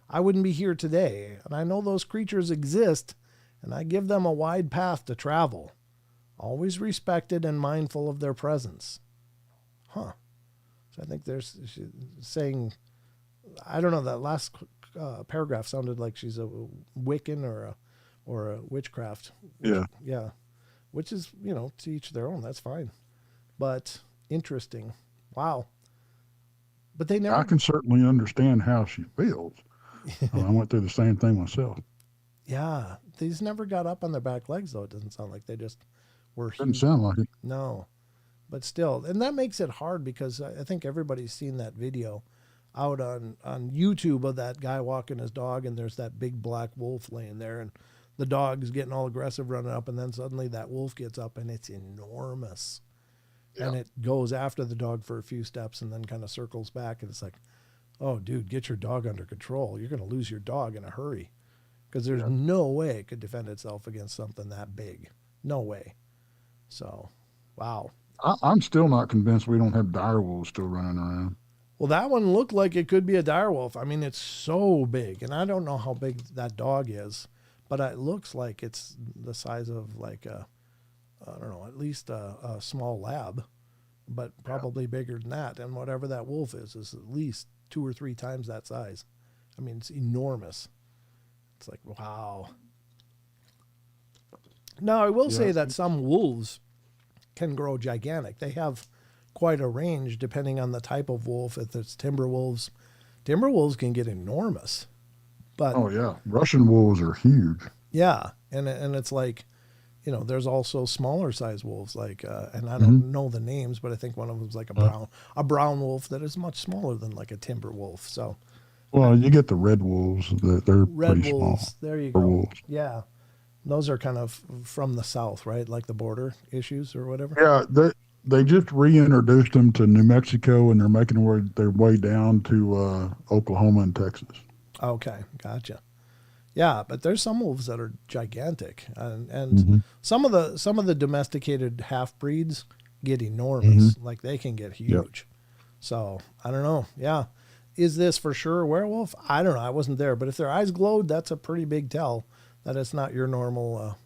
[SPEAKER 1] I wouldn't be here today. And I know those creatures exist, and I give them a wide path to travel, always respected and mindful of their presence. Huh. So I think there's saying, I don't know, that last paragraph sounded like she's a Wiccan or a witchcraft.
[SPEAKER 2] Yeah.
[SPEAKER 1] Yeah. Which is, to each their own. That's fine. But interesting. Wow. But they never.
[SPEAKER 2] I can certainly understand how she feels. I went through the same thing myself.
[SPEAKER 1] Yeah. These never got up on their back legs, though. It doesn't sound like they just were
[SPEAKER 2] Doesn't
[SPEAKER 1] huge.
[SPEAKER 2] sound like it.
[SPEAKER 1] No. But still. And that makes it hard because I think everybody's seen that video out on YouTube of that guy walking his dog, and there's that big black wolf laying there, and the dog's getting all aggressive running up, and then suddenly that wolf gets up, and it's enormous. Yeah. And it goes after the dog for a few steps and then kind of circles back, and it's like, oh, dude, get your dog under control. You're going to lose your dog in a hurry because there's no way it could defend itself against something that big. No way. So, wow.
[SPEAKER 2] I'm still not convinced we don't have dire wolves still running around.
[SPEAKER 1] Well, that one looked like it could be a dire wolf. I mean, it's so big, and I don't know how big that dog is, but it looks like it's the size of like I don't know, at least a small lab, but probably bigger than that. And whatever that wolf is at least 2 or 3 times that size. I mean, it's enormous. It's like, wow. Now, I will say that some wolves can grow gigantic. They have quite a range depending on the type of wolf. If it's timber wolves can get enormous. But
[SPEAKER 2] oh yeah, Russian wolves are huge.
[SPEAKER 1] Yeah, and it's like, there's also smaller size wolves, like, and I don't know the names, but I think one of them's like a brown wolf that is much smaller than like a timber wolf. So,
[SPEAKER 2] well, you get the red wolves; they're
[SPEAKER 1] red
[SPEAKER 2] pretty
[SPEAKER 1] wolves.
[SPEAKER 2] small.
[SPEAKER 1] There you go.
[SPEAKER 2] Wolves.
[SPEAKER 1] Yeah, those are kind of from the south, right? Like the border issues or whatever.
[SPEAKER 2] Yeah, they just reintroduced them to New Mexico, and they're making their way down to Oklahoma and Texas.
[SPEAKER 1] Okay, gotcha. Yeah, but there's some wolves that are gigantic, and some of the domesticated half breeds get enormous. Like they can get huge. Yep. So I don't know. Yeah, is this for sure a werewolf? I don't know. I wasn't there, but if their eyes glowed, that's a pretty big tell that it's not your normal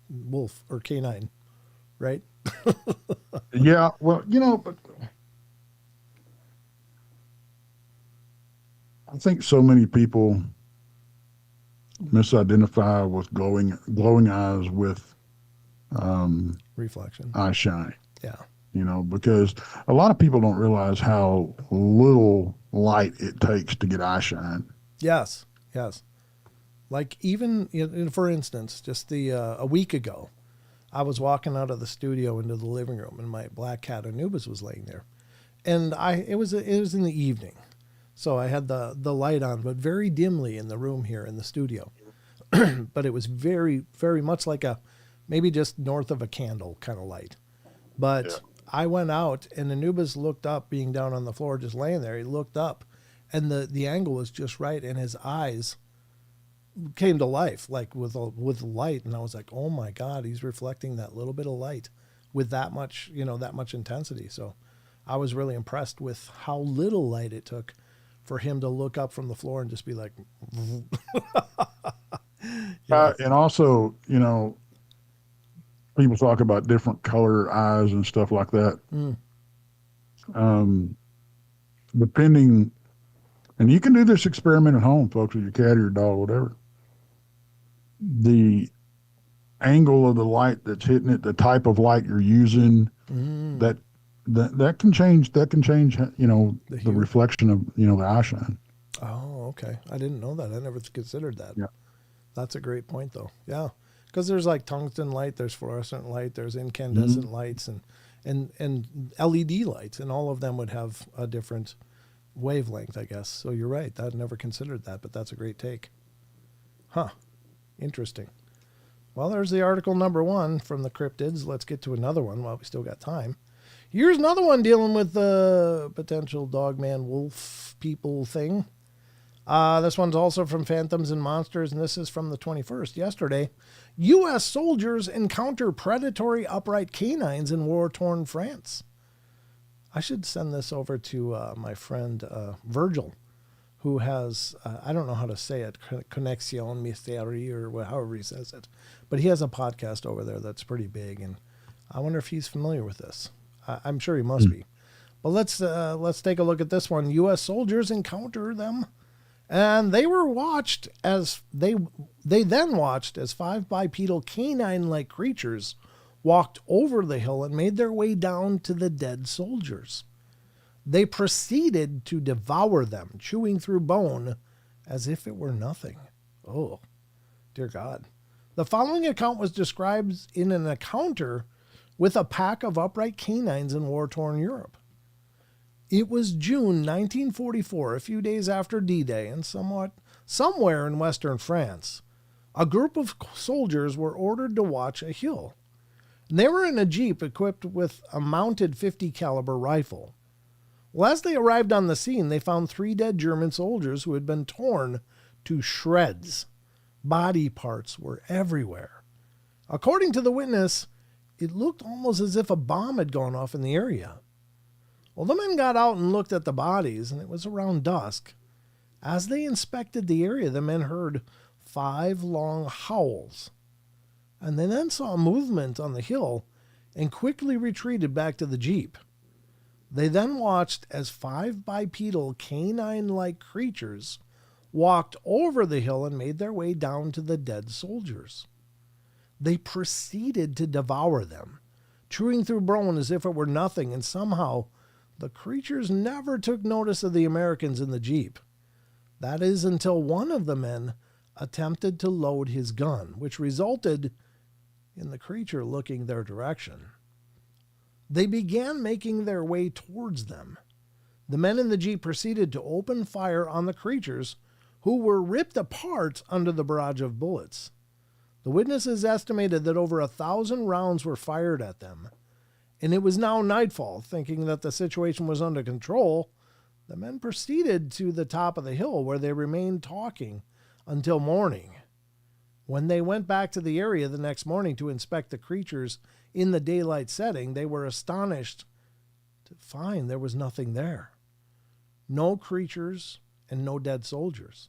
[SPEAKER 1] wolf or canine, right?
[SPEAKER 2] Yeah. Well, but I think so many people misidentify with glowing eyes with
[SPEAKER 1] reflection,
[SPEAKER 2] eye shine.
[SPEAKER 1] Yeah.
[SPEAKER 2] Because a lot of people don't realize how little light it takes to get eye shine.
[SPEAKER 1] Yes. Like even, for instance, just a week ago, I was walking out of the studio into the living room, and my black cat Anubis was laying there, and it was in the evening. So I had the light on, but very dimly in the room here in the studio. But it was very, very much like maybe just north of a candle kind of light. But I went out, and Anubis looked up, being down on the floor, just laying there. He looked up, and the angle was just right, and his eyes came to life, like with light. And I was like, oh my God, he's reflecting that little bit of light with that much intensity. So I was really impressed with how little light it took for him to look up from the floor and just be like,
[SPEAKER 2] and also, people talk about different color eyes and stuff like that. Depending, and you can do this experiment at home, folks, with your cat or your dog, whatever. The angle of the light that's hitting it, the type of light you're using, that can change. That can change, the reflection of, the eye shine.
[SPEAKER 1] Oh, okay. I didn't know that. I never considered that.
[SPEAKER 2] Yeah.
[SPEAKER 1] That's a great point, though. Yeah. Because there's like tungsten light, there's fluorescent light, there's incandescent lights, and LED lights, and all of them would have a different wavelength, I guess. So you're right. I'd never considered that, but that's a great take. Huh. Interesting. Well, there's the article number 1 from the cryptids. Let's get to another one while we still got time. Here's another one dealing with the potential dogman wolf people thing. This one's also from Phantoms and Monsters, and this is from the 21st, yesterday. U.S. soldiers encounter predatory upright canines in war-torn France. I should send this over to my friend Virgil, who has, I don't know how to say it, Conexion Mysteri, or however he says it. But he has a podcast over there that's pretty big, and I wonder if he's familiar with this. I'm sure he must be. But let's take a look at this one. U.S. soldiers encounter them, and they were watched as they then watched as 5 bipedal canine-like creatures walked over the hill and made their way down to the dead soldiers. They proceeded to devour them, chewing through bone as if it were nothing. Oh, dear God. The following account was described in an encounter with a pack of upright canines in war-torn Europe. It was June 1944, a few days after D-Day, and somewhere in western France. A group of soldiers were ordered to watch a hill. They were in a jeep equipped with a mounted .50 caliber rifle. Well, as they arrived on the scene, they found 3 dead German soldiers who had been torn to shreds. Body parts were everywhere. According to the witness, it looked almost as if a bomb had gone off in the area. Well, the men got out and looked at the bodies, and it was around dusk. As they inspected the area, the men heard 5 long howls. And they then saw movement on the hill and quickly retreated back to the jeep. They then watched as 5 bipedal canine-like creatures walked over the hill and made their way down to the dead soldiers. They proceeded to devour them, chewing through bone as if it were nothing, and somehow the creatures never took notice of the Americans in the jeep. That is until one of the men attempted to load his gun, which resulted in the creature looking their direction. They began making their way towards them. The men in the jeep proceeded to open fire on the creatures, who were ripped apart under the barrage of bullets. The witnesses estimated that over 1,000 rounds were fired at them, and it was now nightfall. Thinking that the situation was under control, the men proceeded to the top of the hill, where they remained talking until morning. When they went back to the area the next morning to inspect the creatures in the daylight setting, they were astonished to find there was nothing there. No creatures and no dead soldiers.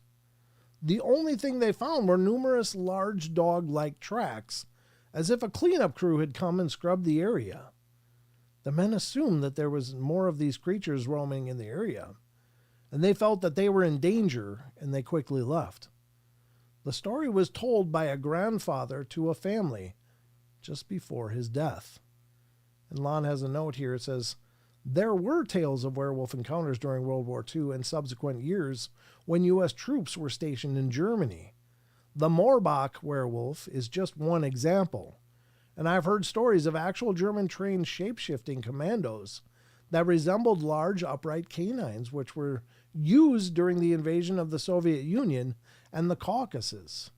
[SPEAKER 1] The only thing they found were numerous large dog-like tracks, as if a cleanup crew had come and scrubbed the area. The men assumed that there was more of these creatures roaming in the area, and they felt that they were in danger, and they quickly left. The story was told by a grandfather to a family just before his death. And Lon has a note here. It says, there were tales of werewolf encounters during World War II and subsequent years when U.S. troops were stationed in Germany. The Moorbach werewolf is just one example. And I've heard stories of actual German-trained shape-shifting commandos that resembled large upright canines, which were used during the invasion of the Soviet Union and the Caucasus.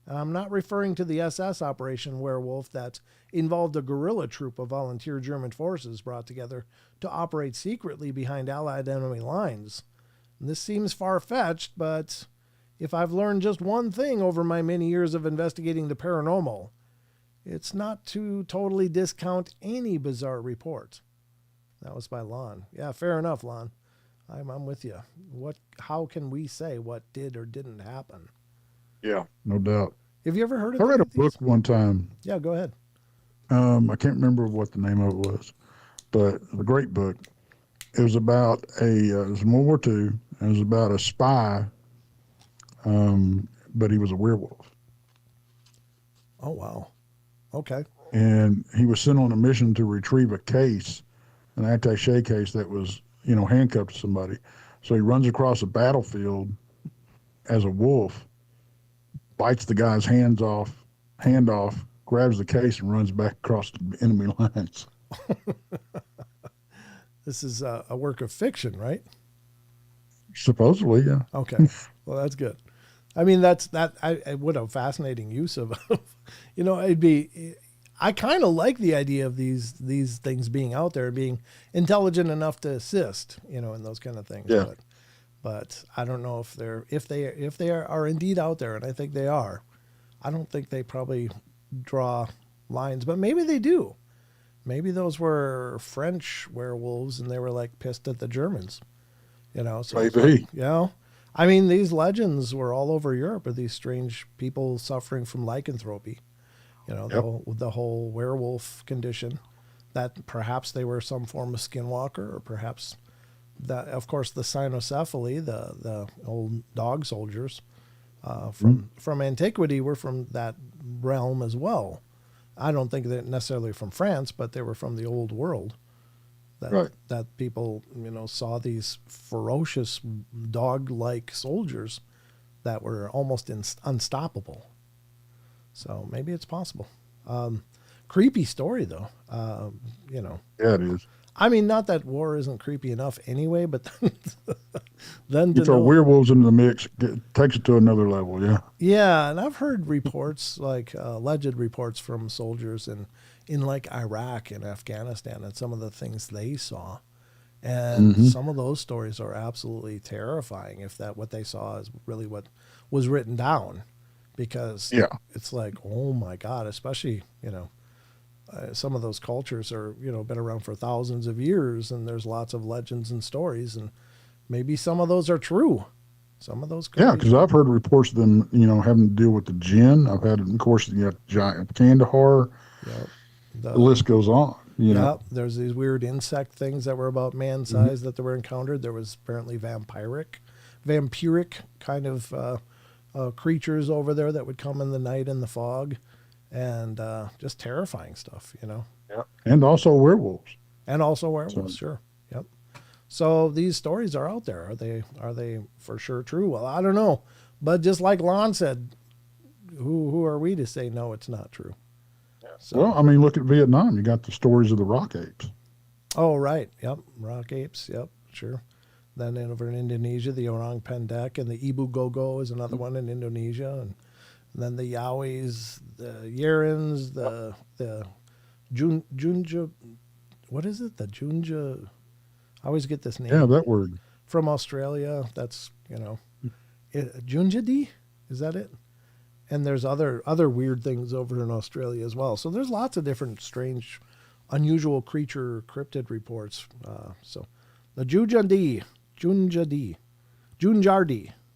[SPEAKER 1] And I'm not referring to the SS Operation Werewolf that involved a guerrilla troop of volunteer German forces brought together to operate secretly behind Allied enemy lines. And this seems far-fetched, but if I've learned just one thing over my many years of investigating the paranormal, it's not to totally discount any bizarre report. That was by Lon. Yeah, fair enough, Lon. I'm with you. How can we say what did or didn't happen?
[SPEAKER 2] Yeah, no doubt.
[SPEAKER 1] Have you ever heard of
[SPEAKER 2] I read a
[SPEAKER 1] these?
[SPEAKER 2] book one time.
[SPEAKER 1] Yeah, go ahead.
[SPEAKER 2] I can't remember what the name of it was, but it was a great book. It was about it was World War II, and it was about a spy, but he was a werewolf.
[SPEAKER 1] Oh, wow. Okay.
[SPEAKER 2] And he was sent on a mission to retrieve a case, an attaché case that was, handcuffed to somebody. So he runs across a battlefield as a wolf, bites the guy's hand off, grabs the case, and runs back across the enemy lines.
[SPEAKER 1] This is a work of fiction, right?
[SPEAKER 2] Supposedly, yeah.
[SPEAKER 1] Okay. Well, that's good. I mean, what a fascinating use of, it'd be, I kind of like the idea of these things being out there, being intelligent enough to assist, in those kind of things.
[SPEAKER 2] Yeah.
[SPEAKER 1] But I don't know if they are indeed out there, and I think they are. I don't think they probably draw lines, but maybe they do. Maybe those were French werewolves, and they were like pissed at the Germans. So
[SPEAKER 2] Maybe.
[SPEAKER 1] I mean, these legends were all over Europe of these strange people suffering from lycanthropy.
[SPEAKER 2] Yep.
[SPEAKER 1] The whole werewolf condition. That perhaps they were some form of skinwalker, or perhaps that, of course, the cynocephaly, the old dog soldiers from antiquity were from that realm as well. I don't think they're necessarily from France, but they were from the old world. That people, saw these ferocious dog-like soldiers that were almost unstoppable. So maybe it's possible. Creepy story, though.
[SPEAKER 2] Yeah, it is.
[SPEAKER 1] I mean, not that war isn't creepy enough anyway, but then
[SPEAKER 2] You throw werewolves into the mix, takes it to another level, yeah.
[SPEAKER 1] Yeah, and I've heard reports, like alleged reports from soldiers in like Iraq and Afghanistan, and some of the things they saw. And some of those stories are absolutely terrifying if what they saw is really what was written down. Because it's like, oh my God, especially, some of those cultures are, been around for thousands of years, and there's lots of legends and stories, and maybe some of those are true. Some of those.
[SPEAKER 2] Yeah, because I've heard reports of them, having to deal with the jinn. I've had, of course, you got giant Kandahar.
[SPEAKER 1] Yep.
[SPEAKER 2] The list goes on.
[SPEAKER 1] There's these weird insect things that were about man size that they were encountered. There was apparently vampiric kind of creatures over there that would come in the night in the fog, and just terrifying stuff,
[SPEAKER 2] Yeah, and also werewolves.
[SPEAKER 1] Sure. Yep. So these stories are out there. Are they for sure true? Well, I don't know, but just like Lon said, who are we to say no, it's not true? So,
[SPEAKER 2] well, I mean, look at Vietnam. You got the stories of the rock apes.
[SPEAKER 1] Oh, right. Yep. Rock apes. Yep. Sure. Then over in Indonesia, the Orang Pendek and the Ibu Gogo is another one in Indonesia. And then the Yowies, the Yerins, the Junja, what is it? The Junja, I always get this name.
[SPEAKER 2] Yeah, that word.
[SPEAKER 1] From Australia. That's, Junjadi? Is that it? And there's other weird things over in Australia as well. So there's lots of different strange, unusual creature cryptid reports. So the Junjardi.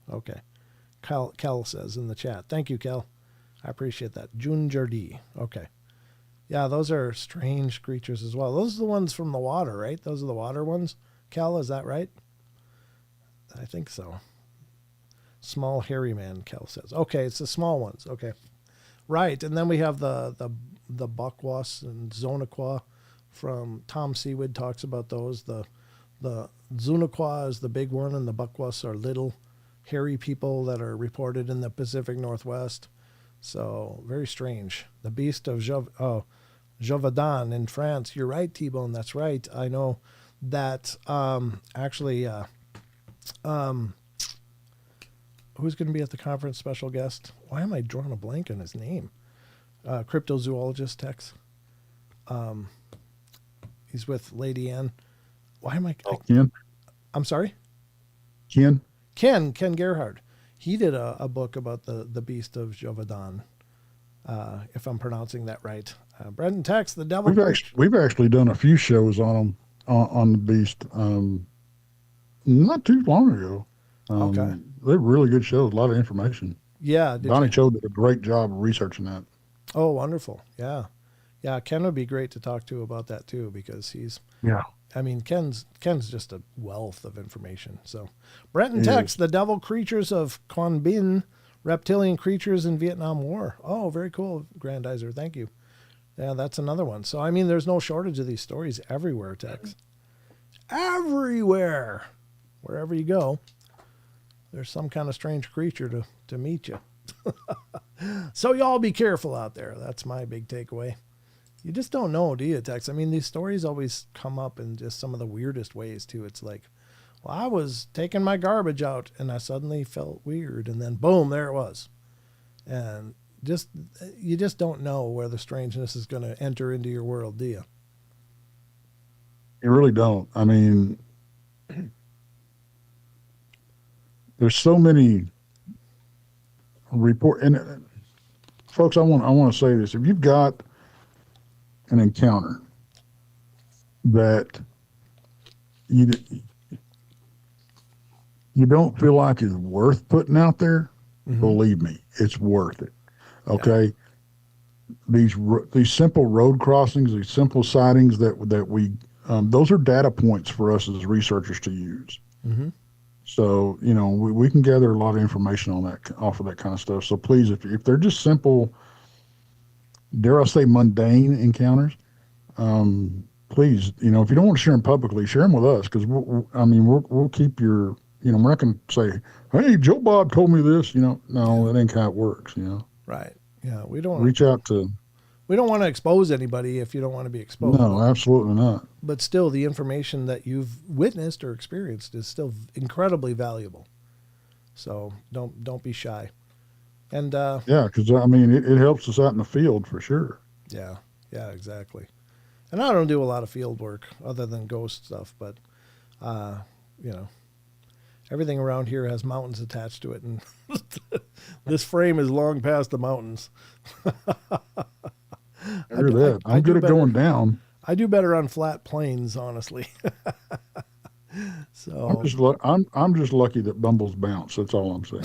[SPEAKER 1] Okay. Kel says in the chat. Thank you, Kel. I appreciate that. Junjardi. Okay. Yeah, those are strange creatures as well. Those are the ones from the water, right? Those are the water ones. Kel, is that right? I think so. Small hairy man, Kel says. Okay, it's the small ones. Okay. Right, and then we have the Bakwas and Zonaqua from Tom Seawood talks about those. The Zunaqua is the big one, and the Bakwas are little hairy people that are reported in the Pacific Northwest. So very strange. The beast of Gévaudan in France. You're right, T-Bone. That's right. I know that actually who's going to be at the conference, special guest? Why am I drawing a blank on his name? Cryptozoologist Tex. He's with Lady Ann. Why am I?
[SPEAKER 2] Ken.
[SPEAKER 1] I'm sorry?
[SPEAKER 2] Ken
[SPEAKER 1] Gerhard. He did a book about the beast of Gévaudan, if I'm pronouncing that right. Brendan Tex, the devil.
[SPEAKER 2] We've actually done a few shows on them, on the beast, not too long ago.
[SPEAKER 1] Okay.
[SPEAKER 2] They're really good shows, a lot of information.
[SPEAKER 1] Yeah.
[SPEAKER 2] Donnie Cho did a great job of researching that.
[SPEAKER 1] Oh, wonderful. Yeah. Yeah, Ken would be great to talk to about that too, because Ken's just a wealth of information. So Brenton Tex, the devil creatures of Quan Binh, reptilian creatures in Vietnam War. Oh, very cool, Grandizer. Thank you. Yeah, that's another one. So, I mean, there's no shortage of these stories everywhere, Tex. Everywhere. Wherever you go, there's some kind of strange creature to meet you. So y'all be careful out there. That's my big takeaway. You just don't know, do you, Tex? I mean, these stories always come up in just some of the weirdest ways, too. It's like, well, I was taking my garbage out and I suddenly felt weird. And then, boom, there it was. And you just don't know where the strangeness is going to enter into your world, do you?
[SPEAKER 2] You really don't. I mean, there's so many report and folks, I want to say this. If you've got an encounter that you you don't feel like is worth putting out there, believe me, it's worth it. Okay, these simple road crossings, these simple sightings that we those are data points for us as researchers to use. So we can gather a lot of information on that off of that kind of stuff. So please, if they're just simple, dare I say, mundane encounters, please, if you don't want to share them publicly, share them with us because we'll keep your. We're not going to say, "Hey, Joe Bob told me this." No, that ain't how it works.
[SPEAKER 1] Right. Yeah, we don't
[SPEAKER 2] reach out to.
[SPEAKER 1] We don't want to expose anybody if you don't want to be exposed.
[SPEAKER 2] No, absolutely not.
[SPEAKER 1] But still, the information that you've witnessed or experienced is still incredibly valuable. So don't be shy. And
[SPEAKER 2] yeah, because it helps us out in the field for sure.
[SPEAKER 1] Yeah, exactly. And I don't do a lot of field work other than ghost stuff, but everything around here has mountains attached to it, and this frame is long past the mountains.
[SPEAKER 2] I hear that. I'm good at going down.
[SPEAKER 1] I do better on flat plains, honestly. So
[SPEAKER 2] I'm just lucky that Bumbles bounce. That's all I'm saying.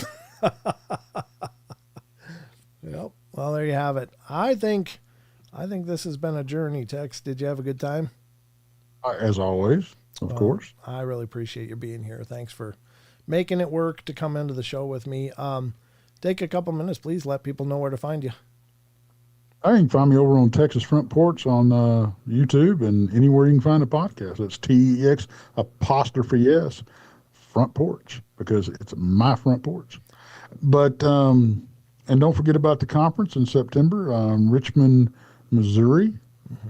[SPEAKER 1] Yep. Well, there you have it. I think this has been a journey, Tex. Did you have a good time?
[SPEAKER 2] As always, of course.
[SPEAKER 1] I really appreciate you being here. Thanks for making it work to come into the show with me. Take a couple minutes, please. Let people know where to find you.
[SPEAKER 2] You can find me over on Texas Front Porch on YouTube and anywhere you can find a podcast. That's TEX apostrophe S Front Porch because it's my front porch. But and don't forget about the conference in September, Richmond, Missouri,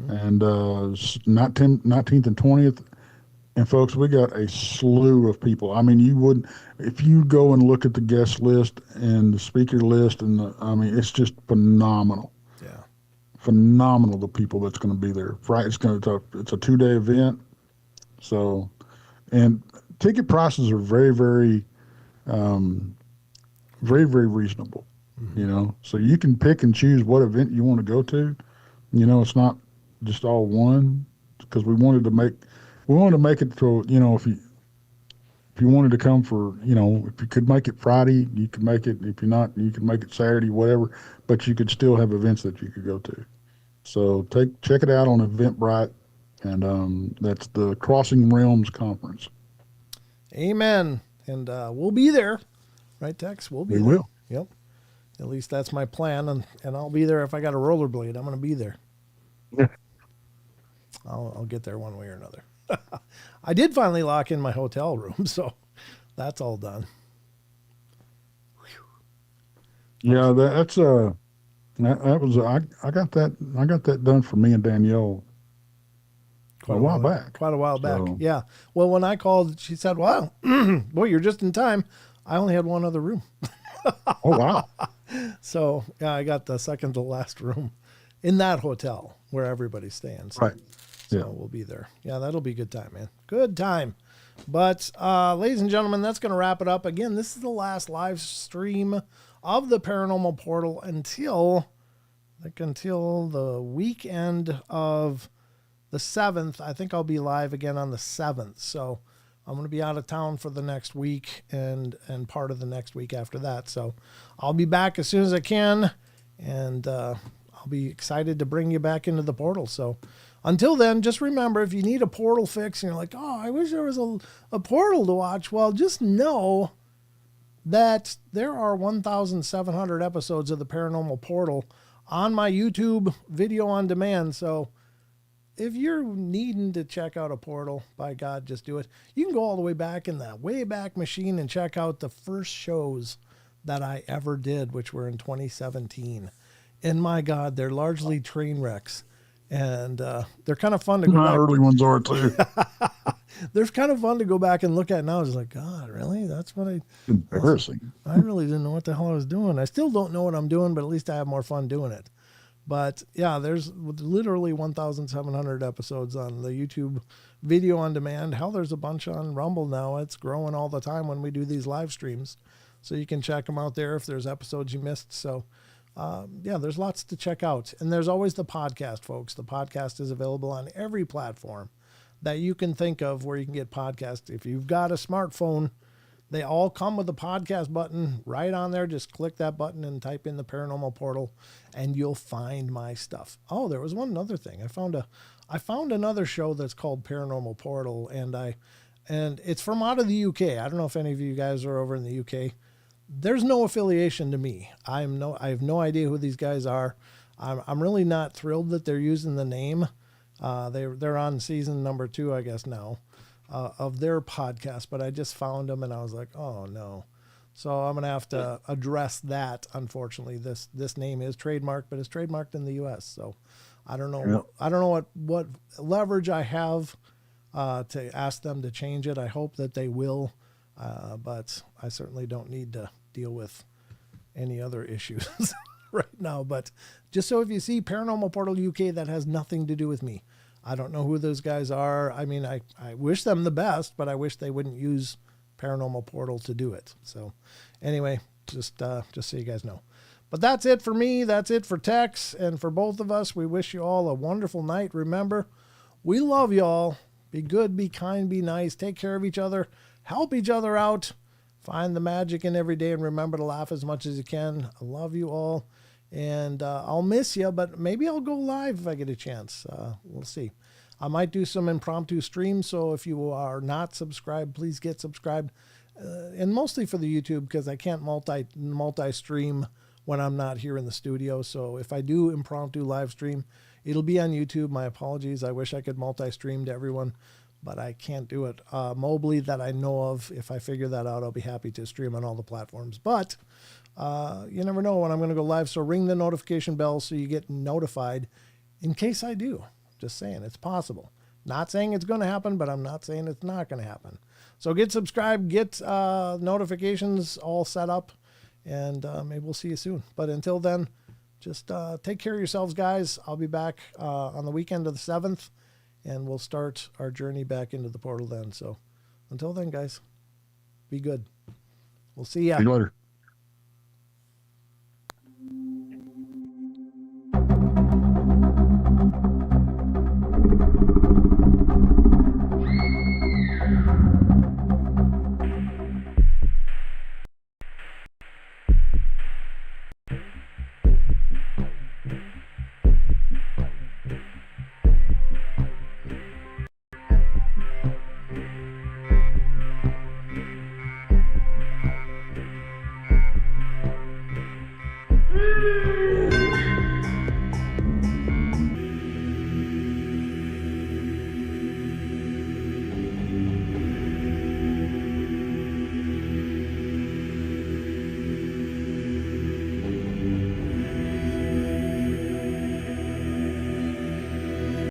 [SPEAKER 2] and 19th and 20th. And folks, we got a slew of people. I mean, you wouldn't if you go and look at the guest list and the speaker list, and it's just phenomenal.
[SPEAKER 1] Yeah,
[SPEAKER 2] phenomenal. The people that's going to be there. It's a 2-day event. So, and ticket prices are very, very, very, very reasonable. So you can pick and choose what event you want to go to. It's not just all one because we wanted to make it to, if you wanted to come for, if you could make it Friday, you could make it. If you're not, you could make it Saturday, whatever, but you could still have events that you could go to. So check it out on Eventbrite, and that's the Crossing Realms Conference.
[SPEAKER 1] Amen. And we'll be there, right, Tex? We'll be there.
[SPEAKER 2] We will.
[SPEAKER 1] Yep. At least that's my plan, and I'll be there if I got a rollerblade. I'm going to be there.
[SPEAKER 2] Yeah.
[SPEAKER 1] I'll get there one way or another. I did finally lock in my hotel room, so that's all done.
[SPEAKER 2] Yeah, that's that was I got that done for me and Danielle a while back.
[SPEAKER 1] Quite a while back. Yeah. Well, when I called, she said, "Wow, boy, you're just in time. I only had one other room."
[SPEAKER 2] Oh wow.
[SPEAKER 1] So yeah, I got the second to last room in that hotel where everybody's staying. So,
[SPEAKER 2] right.
[SPEAKER 1] So
[SPEAKER 2] yeah.
[SPEAKER 1] we'll be there. Yeah, that'll be a good time, man. Good time. But ladies and gentlemen, that's going to wrap it up. Again, this is the last live stream of the Paranormal Portal until the weekend of the 7th. I think I'll be live again on the 7th. So I'm going to be out of town for the next week and part of the next week after that. So I'll be back as soon as I can, and I'll be excited to bring you back into the portal. So until then, just remember, if you need a portal fix and you're like, oh, I wish there was a portal to watch, well, just know that there are 1,700 episodes of the Paranormal Portal on my YouTube video on demand. So if you're needing to check out a portal, by God, just do it. You can go all the way back in that Wayback Machine and check out the first shows that I ever did, which were in 2017. And my God, they're largely train wrecks. And they're kind of fun to go
[SPEAKER 2] My
[SPEAKER 1] back.
[SPEAKER 2] early ones are too.
[SPEAKER 1] They're kind of fun to go back and look at now. It's like, God, really? That's what
[SPEAKER 2] Embarrassing.
[SPEAKER 1] I really didn't know what the hell I was doing. I still don't know what I'm doing, but at least I have more fun doing it. But yeah, there's literally 1,700 episodes on the YouTube video on demand. Hell, there's a bunch on Rumble now. It's growing all the time when we do these live streams. So you can check them out there if there's episodes you missed. So yeah, there's lots to check out. And there's always the podcast, folks. The podcast is available on every platform that you can think of where you can get podcasts. If you've got a smartphone, they all come with a podcast button right on there. Just click that button and type in the Paranormal Portal and you'll find my stuff. Oh, there was one other thing. I found another show that's called Paranormal Portal, and it's from out of the UK. I don't know if any of you guys are over in the UK. There's no affiliation to me. I have no idea who these guys are. I'm really not thrilled that they're using the name. They're on season number 2, I guess now, of their podcast. But I just found them and I was like, oh no. So I'm gonna have to address that. Unfortunately, this name is trademarked, but it's trademarked in the U.S. So I don't know.
[SPEAKER 2] Yep.
[SPEAKER 1] I don't know what leverage I have to ask them to change it. I hope that they will. But I certainly don't need to deal with any other issues right now. But just so if you see Paranormal Portal UK, that has nothing to do with me. I don't know who those guys are. I mean, I wish them the best, but I wish they wouldn't use Paranormal Portal to do it. So anyway, just so you guys know. But that's it for me. That's it for Tex. And for both of us, we wish you all a wonderful night. Remember, we love y'all. Be good, be kind, be nice. Take care of each other. Help each other out. Find the magic in every day and remember to laugh as much as you can. I love you all. And I'll miss you, but maybe I'll go live if I get a chance. We'll see. I might do some impromptu streams, so if you are not subscribed, please get subscribed. And mostly for the YouTube, because I can't multi-stream when I'm not here in the studio. So if I do impromptu live stream, it'll be on YouTube. My apologies. I wish I could multi-stream to everyone, but I can't do it mobily that I know of. If I figure that out, I'll be happy to stream on all the platforms. But you never know when I'm going to go live, so ring the notification bell so you get notified in case I do. Just saying, it's possible. Not saying it's going to happen, but I'm not saying it's not going to happen. So get subscribed, get notifications all set up, and maybe we'll see you soon. But until then, just take care of yourselves, guys. I'll be back on the weekend of the 7th, and we'll start our journey back into the portal then. So until then, guys, be good. We'll see ya.
[SPEAKER 2] See you later.
[SPEAKER 3] Woo!